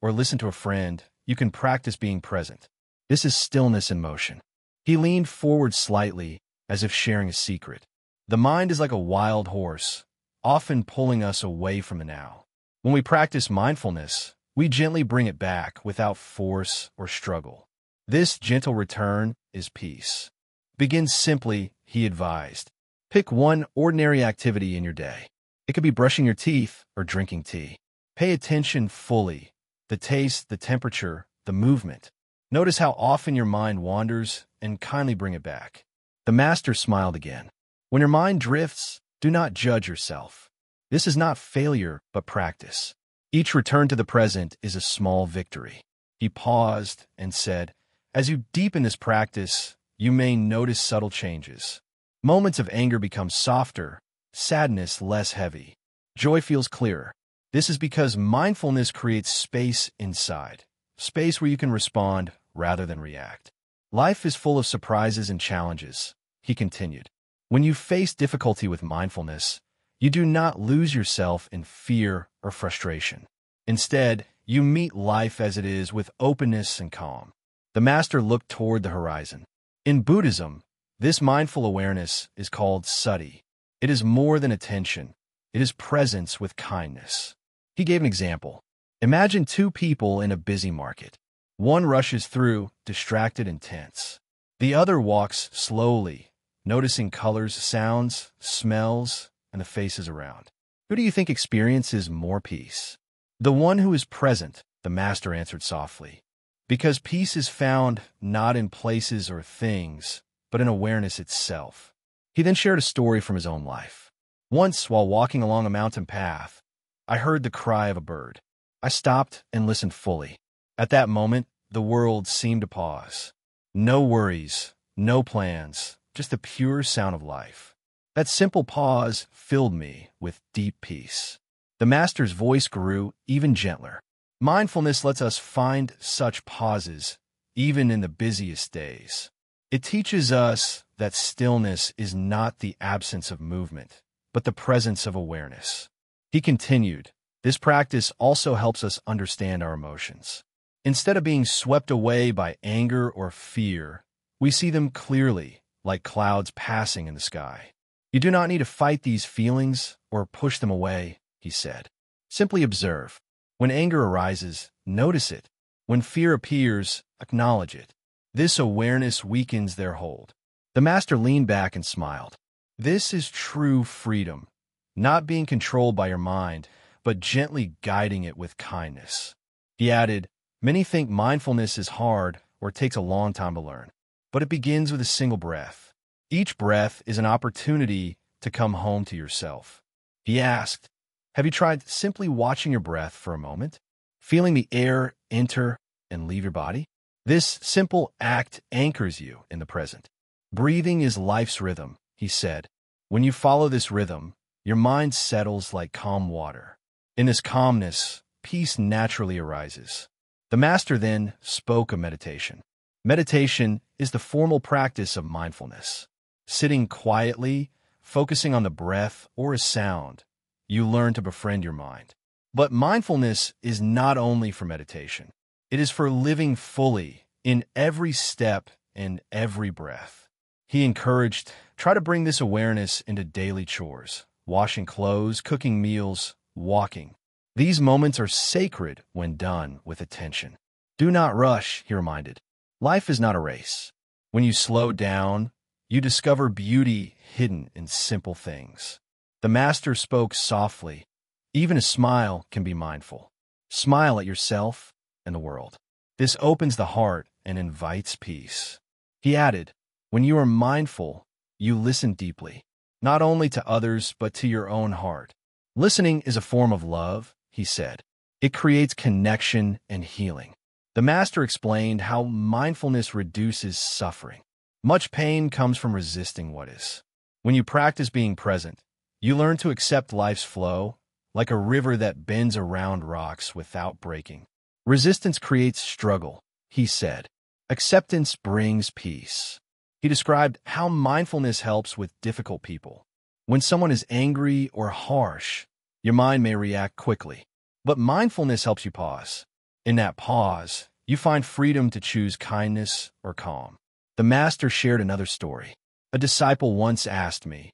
or listen to a friend, you can practice being present. This is stillness in motion. He leaned forward slightly, as if sharing a secret. The mind is like a wild horse, often pulling us away from the now. When we practice mindfulness, we gently bring it back without force or struggle. This gentle return is peace. Begin simply, he advised. Pick one ordinary activity in your day. It could be brushing your teeth or drinking tea. Pay attention fully. The taste, the temperature, the movement. Notice how often your mind wanders and kindly bring it back. The master smiled again. When your mind drifts, do not judge yourself. This is not failure, but practice. Each return to the present is a small victory. He paused and said, as you deepen this practice, you may notice subtle changes. Moments of anger become softer, sadness less heavy. Joy feels clearer. This is because mindfulness creates space inside, space where you can respond rather than react. Life is full of surprises and challenges, he continued. When you face difficulty with mindfulness, you do not lose yourself in fear or frustration. Instead, you meet life as it is with openness and calm. The master looked toward the horizon. In Buddhism, this mindful awareness is called sati. It is more than attention. It is presence with kindness. He gave an example. Imagine two people in a busy market. One rushes through, distracted and tense. The other walks slowly, noticing colors, sounds, smells, and the faces around. Who do you think experiences more peace? The one who is present, the master answered softly. Because peace is found not in places or things, but in awareness itself. He then shared a story from his own life. Once, while walking along a mountain path, I heard the cry of a bird. I stopped and listened fully. At that moment, the world seemed to pause. No worries, no plans, just the pure sound of life. That simple pause filled me with deep peace. The Master's voice grew even gentler. Mindfulness lets us find such pauses, even in the busiest days. It teaches us that stillness is not the absence of movement, but the presence of awareness. He continued, this practice also helps us understand our emotions. Instead of being swept away by anger or fear, we see them clearly, like clouds passing in the sky. You do not need to fight these feelings or push them away, he said. Simply observe. When anger arises, notice it. When fear appears, acknowledge it. This awareness weakens their hold. The Master leaned back and smiled. This is true freedom, not being controlled by your mind, but gently guiding it with kindness. He added, many think mindfulness is hard or takes a long time to learn, but it begins with a single breath. Each breath is an opportunity to come home to yourself. He asked, have you tried simply watching your breath for a moment, feeling the air enter and leave your body? This simple act anchors you in the present. Breathing is life's rhythm, he said. When you follow this rhythm, your mind settles like calm water. In this calmness, peace naturally arises. The Master then spoke of meditation. Meditation is the formal practice of mindfulness. Sitting quietly, focusing on the breath or a sound, you learn to befriend your mind. But mindfulness is not only for meditation. It is for living fully in every step and every breath. He encouraged, try to bring this awareness into daily chores, washing clothes, cooking meals, walking. These moments are sacred when done with attention. Do not rush, he reminded. Life is not a race. When you slow down, you discover beauty hidden in simple things. The Master spoke softly. Even a smile can be mindful. Smile at yourself and the world. This opens the heart and invites peace. He added, when you are mindful, you listen deeply, not only to others but to your own heart. Listening is a form of love, he said. It creates connection and healing. The Master explained how mindfulness reduces suffering. Much pain comes from resisting what is. When you practice being present, you learn to accept life's flow, like a river that bends around rocks without breaking. Resistance creates struggle, he said. Acceptance brings peace. He described how mindfulness helps with difficult people. When someone is angry or harsh, your mind may react quickly. But mindfulness helps you pause. In that pause, you find freedom to choose kindness or calm. The Master shared another story. A disciple once asked me,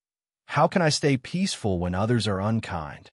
how can I stay peaceful when others are unkind?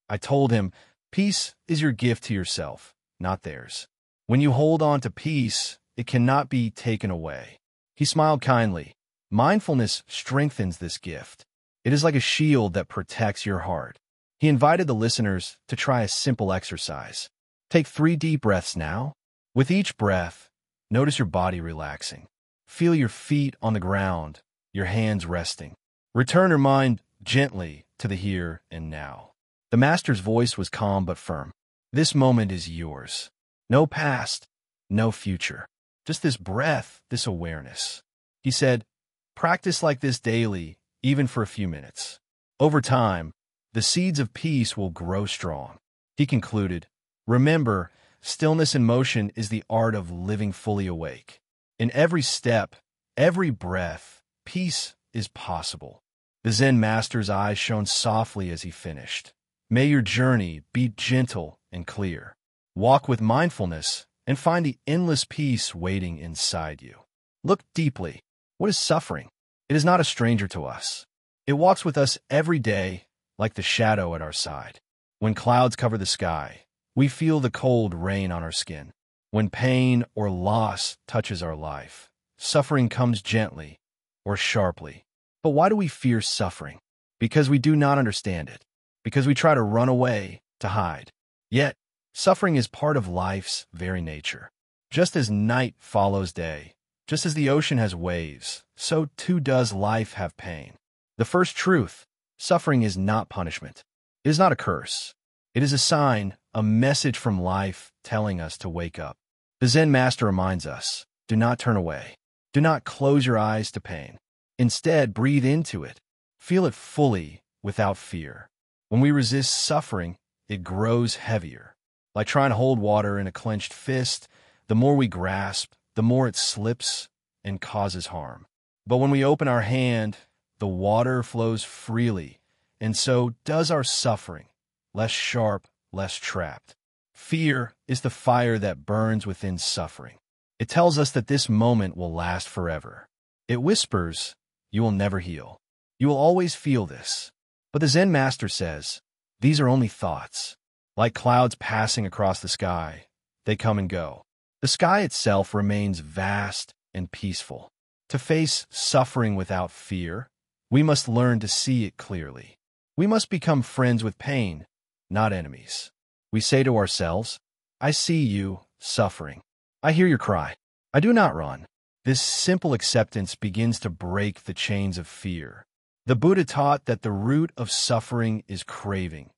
I told him, peace is your gift to yourself, not theirs. When you hold on to peace, it cannot be taken away. He smiled kindly. Mindfulness strengthens this gift. It is like a shield that protects your heart. He invited the listeners to try a simple exercise. Take 3 deep breaths now. With each breath, notice your body relaxing. Feel your feet on the ground, your hands resting. Return your mind gently to the here and now. The Master's voice was calm but firm. This moment is yours. No past, no future. Just this breath, this awareness. He said, practice like this daily, even for a few minutes. Over time, the seeds of peace will grow strong. He concluded, remember, stillness in motion is the art of living fully awake. In every step, every breath, peace is possible. The Zen Master's eyes shone softly as he finished. May your journey be gentle and clear. Walk with mindfulness and find the endless peace waiting inside you. Look deeply. What is suffering? It is not a stranger to us. It walks with us every day, like the shadow at our side. When clouds cover the sky, we feel the cold rain on our skin. When pain or loss touches our life, suffering comes gently or sharply. But why do we fear suffering? Because we do not understand it. Because we try to run away, to hide. Yet, suffering is part of life's very nature. Just as night follows day, just as the ocean has waves, so too does life have pain. The first truth: suffering is not punishment. It is not a curse. It is a sign, a message from life telling us to wake up. The Zen master reminds us, do not turn away. Do not close your eyes to pain. Instead, breathe into it. Feel it fully, without fear. When we resist suffering, it grows heavier. Like trying to hold water in a clenched fist, the more we grasp, the more it slips and causes harm. But when we open our hand, the water flows freely, and so does our suffering, less sharp, less trapped. Fear is the fire that burns within suffering. It tells us that this moment will last forever. It whispers, you will never heal. You will always feel this. But the Zen master says, these are only thoughts. Like clouds passing across the sky, they come and go. The sky itself remains vast and peaceful. To face suffering without fear, we must learn to see it clearly. We must become friends with pain, not enemies. We say to ourselves, I see you suffering. I hear your cry. I do not run. This simple acceptance begins to break the chains of fear. The Buddha taught that the root of suffering is craving,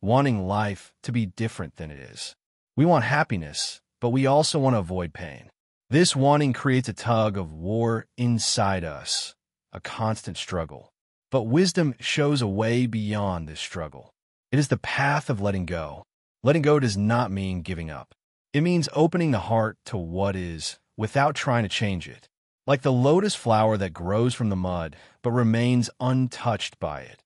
wanting life to be different than it is. We want happiness, but we also want to avoid pain. This wanting creates a tug of war inside us, a constant struggle. But wisdom shows a way beyond this struggle. It is the path of letting go. Letting go does not mean giving up. It means opening the heart to what is without trying to change it. Like the lotus flower that grows from the mud but remains untouched by it.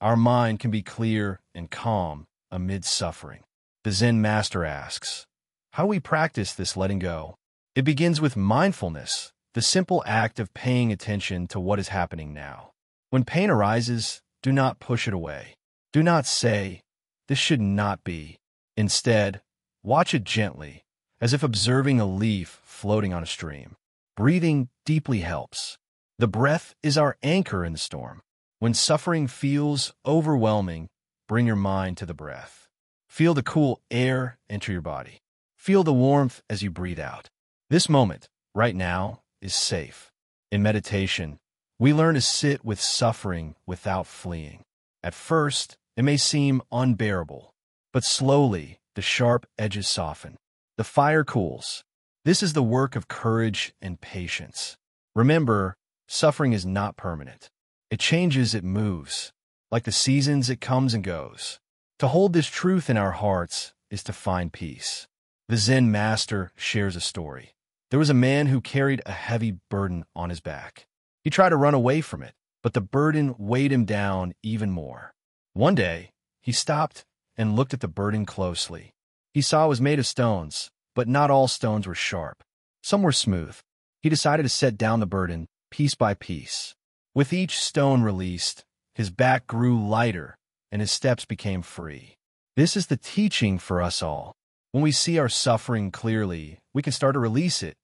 Our mind can be clear and calm amid suffering. The Zen master asks, how do we practice this letting go? It begins with mindfulness, the simple act of paying attention to what is happening now. When pain arises, do not push it away. Do not say, this should not be. Instead, watch it gently, as if observing a leaf floating on a stream. Breathing deeply helps. The breath is our anchor in the storm. When suffering feels overwhelming, bring your mind to the breath. Feel the cool air enter your body. Feel the warmth as you breathe out. This moment, right now, is safe. In meditation, we learn to sit with suffering without fleeing. At first, it may seem unbearable, but slowly, the sharp edges soften. The fire cools. This is the work of courage and patience. Remember, suffering is not permanent. It changes, it moves. Like the seasons, it comes and goes. To hold this truth in our hearts is to find peace. The Zen master shares a story. There was a man who carried a heavy burden on his back. He tried to run away from it, but the burden weighed him down even more. One day, he stopped and looked at the burden closely. He saw it was made of stones, but not all stones were sharp. Some were smooth. He decided to set down the burden, piece by piece. With each stone released, his back grew lighter, and his steps became free. This is the teaching for us all. When we see our suffering clearly, we can start to release it,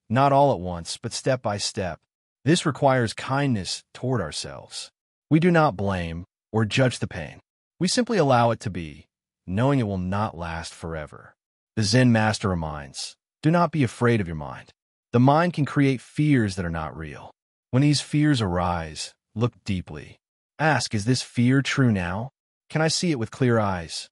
not all at once, but step by step. This requires kindness toward ourselves. We do not blame or judge the pain. We simply allow it to be, knowing it will not last forever. The Zen master reminds, do not be afraid of your mind. The mind can create fears that are not real. When these fears arise, look deeply. Ask, is this fear true now? Can I see it with clear eyes?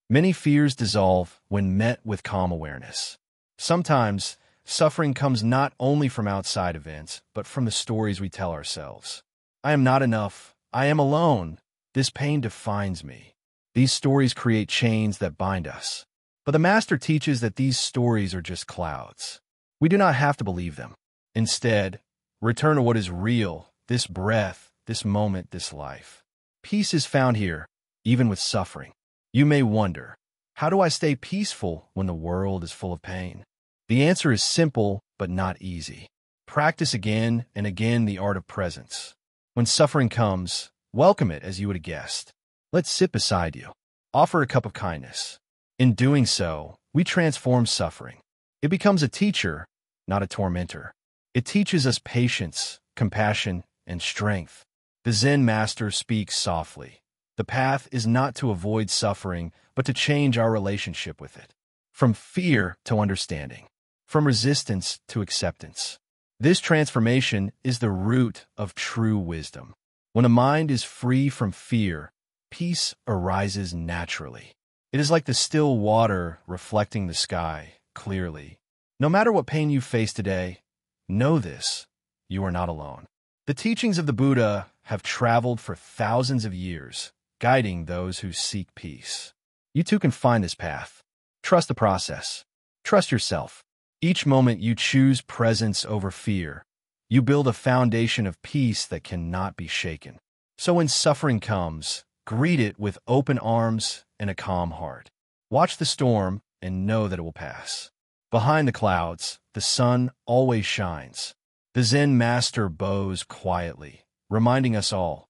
Many fears dissolve when met with calm awareness. Sometimes, suffering comes not only from outside events, but from the stories we tell ourselves. I am not enough. I am alone. This pain defines me. These stories create chains that bind us. But the master teaches that these stories are just clouds. We do not have to believe them. Instead, return to what is real, this breath, this moment, this life. Peace is found here, even with suffering. You may wonder, how do I stay peaceful when the world is full of pain? The answer is simple, but not easy. Practice again and again the art of presence. When suffering comes, welcome it as you would a guest. Let it sit beside you. Offer a cup of kindness. In doing so, we transform suffering. It becomes a teacher, not a tormentor. It teaches us patience, compassion, and strength. The Zen master speaks softly. The path is not to avoid suffering, but to change our relationship with it. From fear to understanding. from resistance to acceptance. This transformation is the root of true wisdom. When a mind is free from fear, peace arises naturally. It is like the still water reflecting the sky clearly. No matter what pain you face today, know this: you are not alone. The teachings of the Buddha have traveled for thousands of years, guiding those who seek peace. You too can find this path. Trust the process. Trust yourself. Each moment you choose presence over fear, you build a foundation of peace that cannot be shaken. So when suffering comes, greet it with open arms and a calm heart. Watch the storm and know that it will pass. Behind the clouds, the sun always shines. The Zen master bows quietly, reminding us all,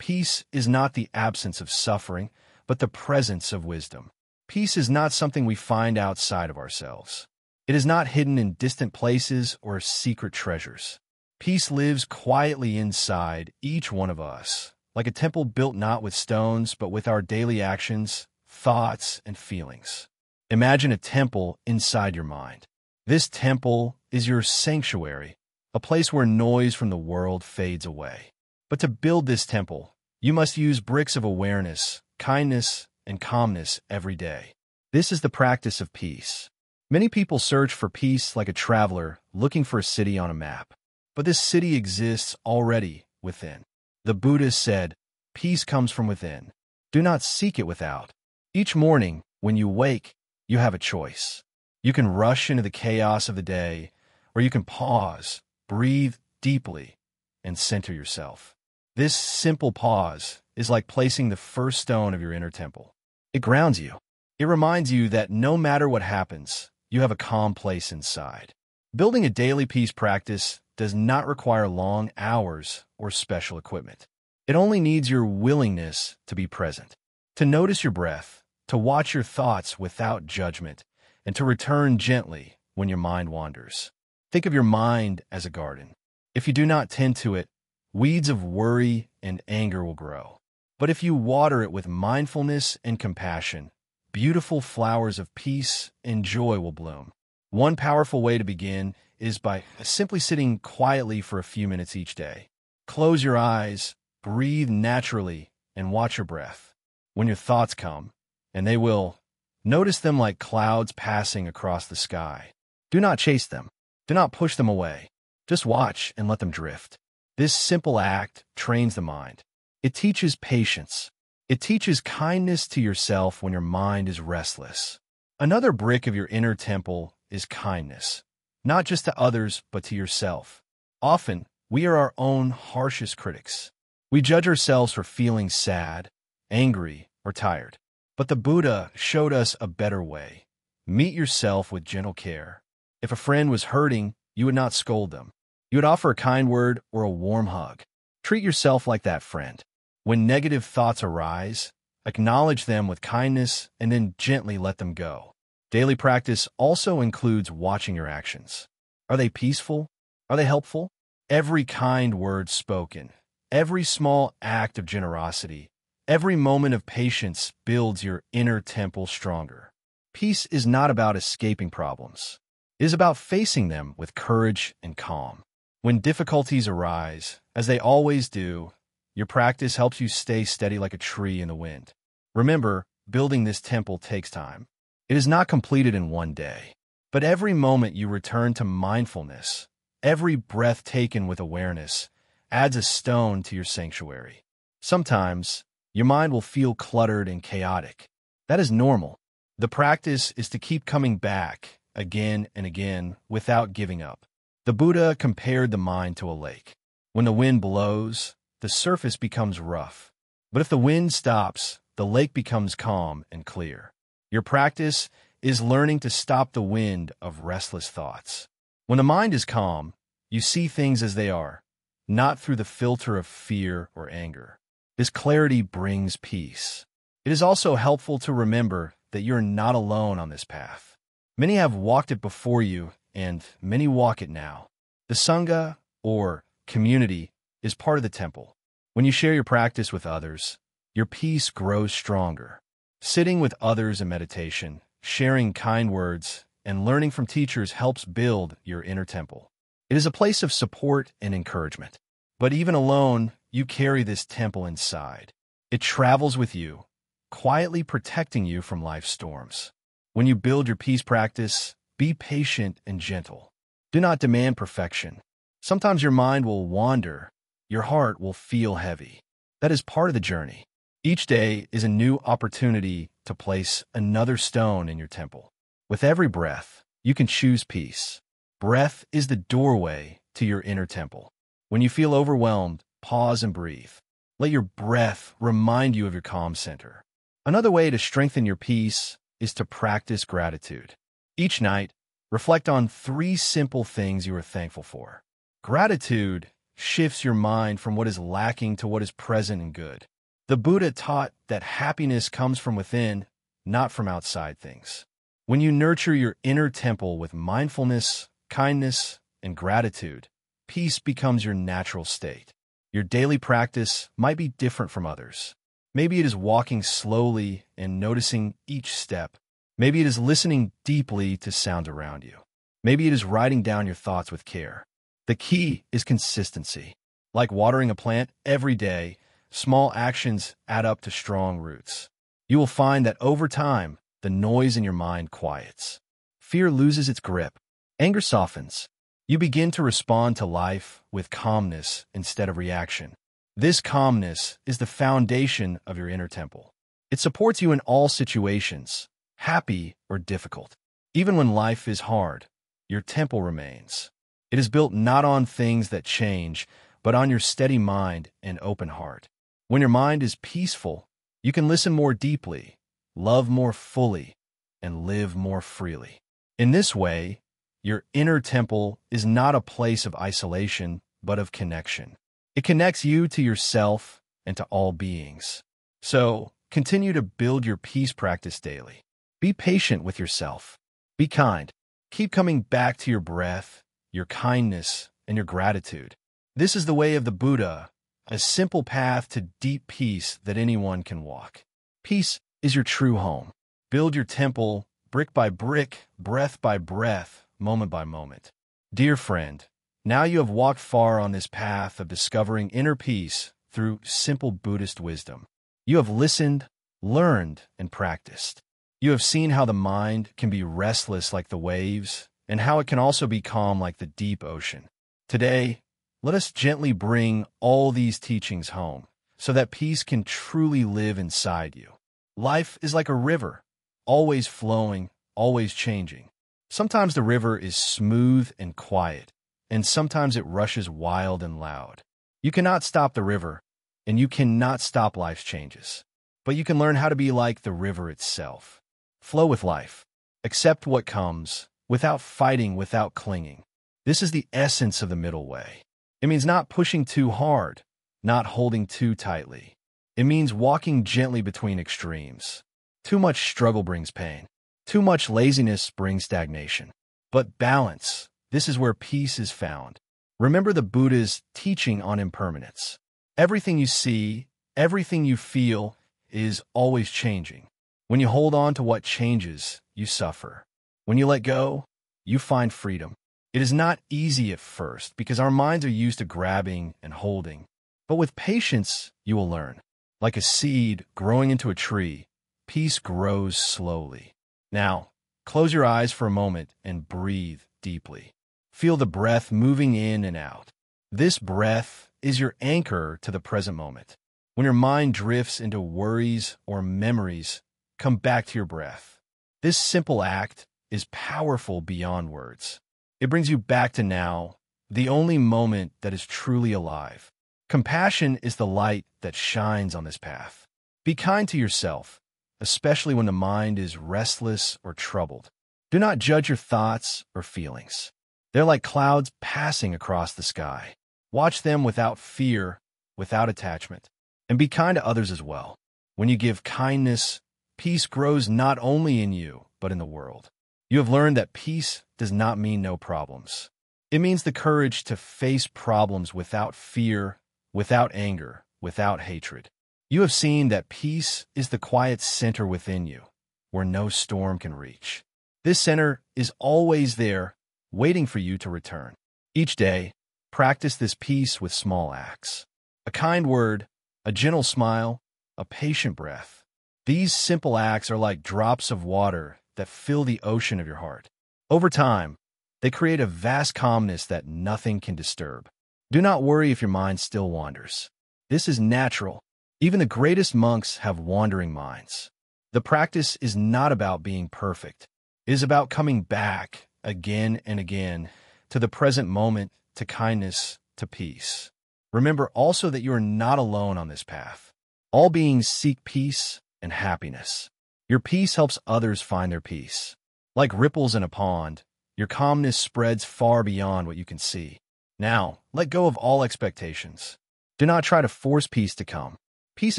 peace is not the absence of suffering, but the presence of wisdom. Peace is not something we find outside of ourselves. It is not hidden in distant places or secret treasures. Peace lives quietly inside each one of us, like a temple built not with stones, but with our daily actions, thoughts, and feelings. Imagine a temple inside your mind. This temple is your sanctuary, a place where noise from the world fades away. But to build this temple, you must use bricks of awareness, kindness, and calmness every day. This is the practice of peace. Many people search for peace like a traveler looking for a city on a map. But this city exists already within. The Buddha said, peace comes from within. Do not seek it without. Each morning, when you wake, you have a choice. You can rush into the chaos of the day, or you can pause, breathe deeply, and center yourself. This simple pause is like placing the first stone of your inner temple. It grounds you. It reminds you that no matter what happens, you have a calm place inside. Building a daily peace practice does not require long hours or special equipment. It only needs your willingness to be present, to notice your breath, to watch your thoughts without judgment, and to return gently when your mind wanders. Think of your mind as a garden. If you do not tend to it, weeds of worry and anger will grow. But if you water it with mindfulness and compassion, beautiful flowers of peace and joy will bloom. One powerful way to begin is by simply sitting quietly for a few minutes each day. Close your eyes, breathe naturally, and watch your breath. When your thoughts come, and they will, notice them like clouds passing across the sky. Do not chase them. Do not push them away. Just watch and let them drift. This simple act trains the mind. It teaches patience. It teaches kindness to yourself when your mind is restless. Another brick of your inner temple is kindness, not just to others, but to yourself. Often, we are our own harshest critics. We judge ourselves for feeling sad, angry, or tired. But the Buddha showed us a better way. Meet yourself with gentle care. If a friend was hurting, you would not scold them. You would offer a kind word or a warm hug. Treat yourself like that friend. When negative thoughts arise, acknowledge them with kindness and then gently let them go. Daily practice also includes watching your actions. Are they peaceful? Are they helpful? Every kind word spoken, every small act of generosity, every moment of patience builds your inner temple stronger. Peace is not about escaping problems. It is about facing them with courage and calm. When difficulties arise, as they always do, your practice helps you stay steady like a tree in the wind. Remember, building this temple takes time. It is not completed in one day. But every moment you return to mindfulness, every breath taken with awareness, adds a stone to your sanctuary. Sometimes, your mind will feel cluttered and chaotic. That is normal. The practice is to keep coming back again and again without giving up. The Buddha compared the mind to a lake. When the wind blows, the surface becomes rough. But if the wind stops, the lake becomes calm and clear. Your practice is learning to stop the wind of restless thoughts. When the mind is calm, you see things as they are, not through the filter of fear or anger. This clarity brings peace. It is also helpful to remember that you're not alone on this path. Many have walked it before you, and many walk it now. The Sangha, or community, is part of the temple. When you share your practice with others, your peace grows stronger. Sitting with others in meditation, sharing kind words, and learning from teachers helps build your inner temple. It is a place of support and encouragement. But even alone, you carry this temple inside. It travels with you, quietly protecting you from life's storms. When you build your peace practice, be patient and gentle. Do not demand perfection. Sometimes your mind will wander, your heart will feel heavy. That is part of the journey. Each day is a new opportunity to place another stone in your temple. With every breath, you can choose peace. Breath is the doorway to your inner temple. When you feel overwhelmed, pause and breathe. Let your breath remind you of your calm center. Another way to strengthen your peace is to practice gratitude. Each night, reflect on 3 simple things you are thankful for. Gratitude shifts your mind from what is lacking to what is present and good. The Buddha taught that happiness comes from within, not from outside things. When you nurture your inner temple with mindfulness, kindness, and gratitude, peace becomes your natural state. Your daily practice might be different from others. Maybe it is walking slowly and noticing each step. Maybe it is listening deeply to sounds around you. Maybe it is writing down your thoughts with care. The key is consistency. Like watering a plant every day, small actions add up to strong roots. You will find that over time, the noise in your mind quiets. Fear loses its grip. Anger softens. You begin to respond to life with calmness instead of reaction. This calmness is the foundation of your inner temple. It supports you in all situations, happy or difficult. Even when life is hard, your temple remains. It is built not on things that change, but on your steady mind and open heart. When your mind is peaceful, you can listen more deeply, love more fully, and live more freely. In this way, your inner temple is not a place of isolation, but of connection. It connects you to yourself and to all beings. So, continue to build your peace practice daily. Be patient with yourself. Be kind. Keep coming back to your breath, your kindness, and your gratitude. This is the way of the Buddha, a simple path to deep peace that anyone can walk. Peace is your true home. Build your temple brick by brick, breath by breath, moment by moment. Dear friend, now you have walked far on this path of discovering inner peace through simple Buddhist wisdom. You have listened, learned, and practiced. You have seen how the mind can be restless like the waves, and how it can also be calm like the deep ocean. Today, let us gently bring all these teachings home, so that peace can truly live inside you. Life is like a river, always flowing, always changing. Sometimes the river is smooth and quiet, and sometimes it rushes wild and loud. You cannot stop the river, and you cannot stop life's changes. But you can learn how to be like the river itself. Flow with life. Accept what comes, without fighting, without clinging. This is the essence of the middle way. It means not pushing too hard, not holding too tightly. It means walking gently between extremes. Too much struggle brings pain. Too much laziness brings stagnation. But balance, this is where peace is found. Remember the Buddha's teaching on impermanence. Everything you see, everything you feel, is always changing. When you hold on to what changes, you suffer. When you let go, you find freedom. It is not easy at first because our minds are used to grabbing and holding. But with patience, you will learn. Like a seed growing into a tree, peace grows slowly. Now, close your eyes for a moment and breathe deeply. Feel the breath moving in and out. This breath is your anchor to the present moment. When your mind drifts into worries or memories, come back to your breath. This simple act is powerful beyond words. It brings you back to now, the only moment that is truly alive. Compassion is the light that shines on this path. Be kind to yourself, especially when the mind is restless or troubled. Do not judge your thoughts or feelings. They're like clouds passing across the sky. Watch them without fear, without attachment. And be kind to others as well. When you give kindness, peace grows not only in you, but in the world. You have learned that peace does not mean no problems. It means the courage to face problems without fear, without anger, without hatred. You have seen that peace is the quiet center within you, where no storm can reach. This center is always there, waiting for you to return. Each day, practice this peace with small acts. A kind word, a gentle smile, a patient breath. These simple acts are like drops of water that fill the ocean of your heart. Over time, they create a vast calmness that nothing can disturb. Do not worry if your mind still wanders. This is natural. Even the greatest monks have wandering minds. The practice is not about being perfect. It is about coming back again and again to the present moment, to kindness, to peace. Remember also that you are not alone on this path. All beings seek peace and happiness. Your peace helps others find their peace. Like ripples in a pond, your calmness spreads far beyond what you can see. Now, let go of all expectations. Do not try to force peace to come. Peace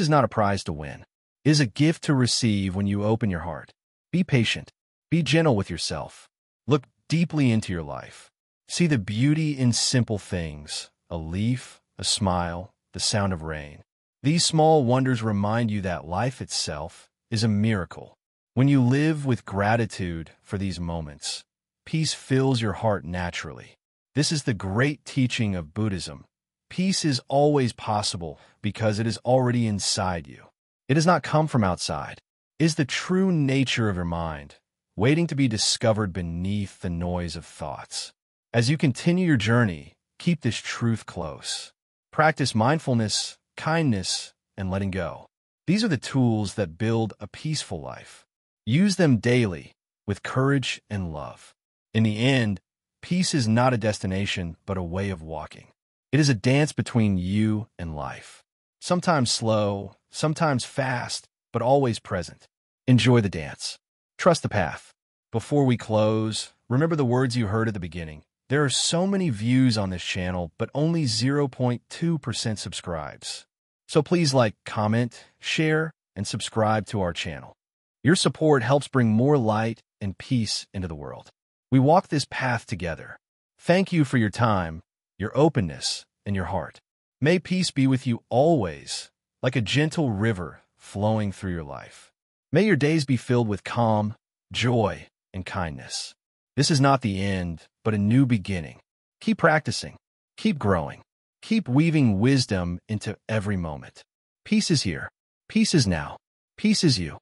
is not a prize to win. It is a gift to receive when you open your heart. Be patient. Be gentle with yourself. Look deeply into your life. See the beauty in simple things, a leaf, a smile, the sound of rain. These small wonders remind you that life itself is a miracle. When you live with gratitude for these moments, peace fills your heart naturally. This is the great teaching of Buddhism. Peace is always possible because it is already inside you. It does not come from outside. It is the true nature of your mind, waiting to be discovered beneath the noise of thoughts. As you continue your journey, keep this truth close. Practice mindfulness, kindness, and letting go. These are the tools that build a peaceful life. Use them daily with courage and love. In the end, peace is not a destination, but a way of walking. It is a dance between you and life. Sometimes slow, sometimes fast, but always present. Enjoy the dance. Trust the path. Before we close, remember the words you heard at the beginning. There are so many views on this channel, but only 0.2% subscribes. So please like, comment, share, and subscribe to our channel. Your support helps bring more light and peace into the world. We walk this path together. Thank you for your time, your openness, and your heart. May peace be with you always, like a gentle river flowing through your life. May your days be filled with calm, joy, and kindness. This is not the end, but a new beginning. Keep practicing. Keep growing. Keep weaving wisdom into every moment. Peace is here. Peace is now. Peace is you.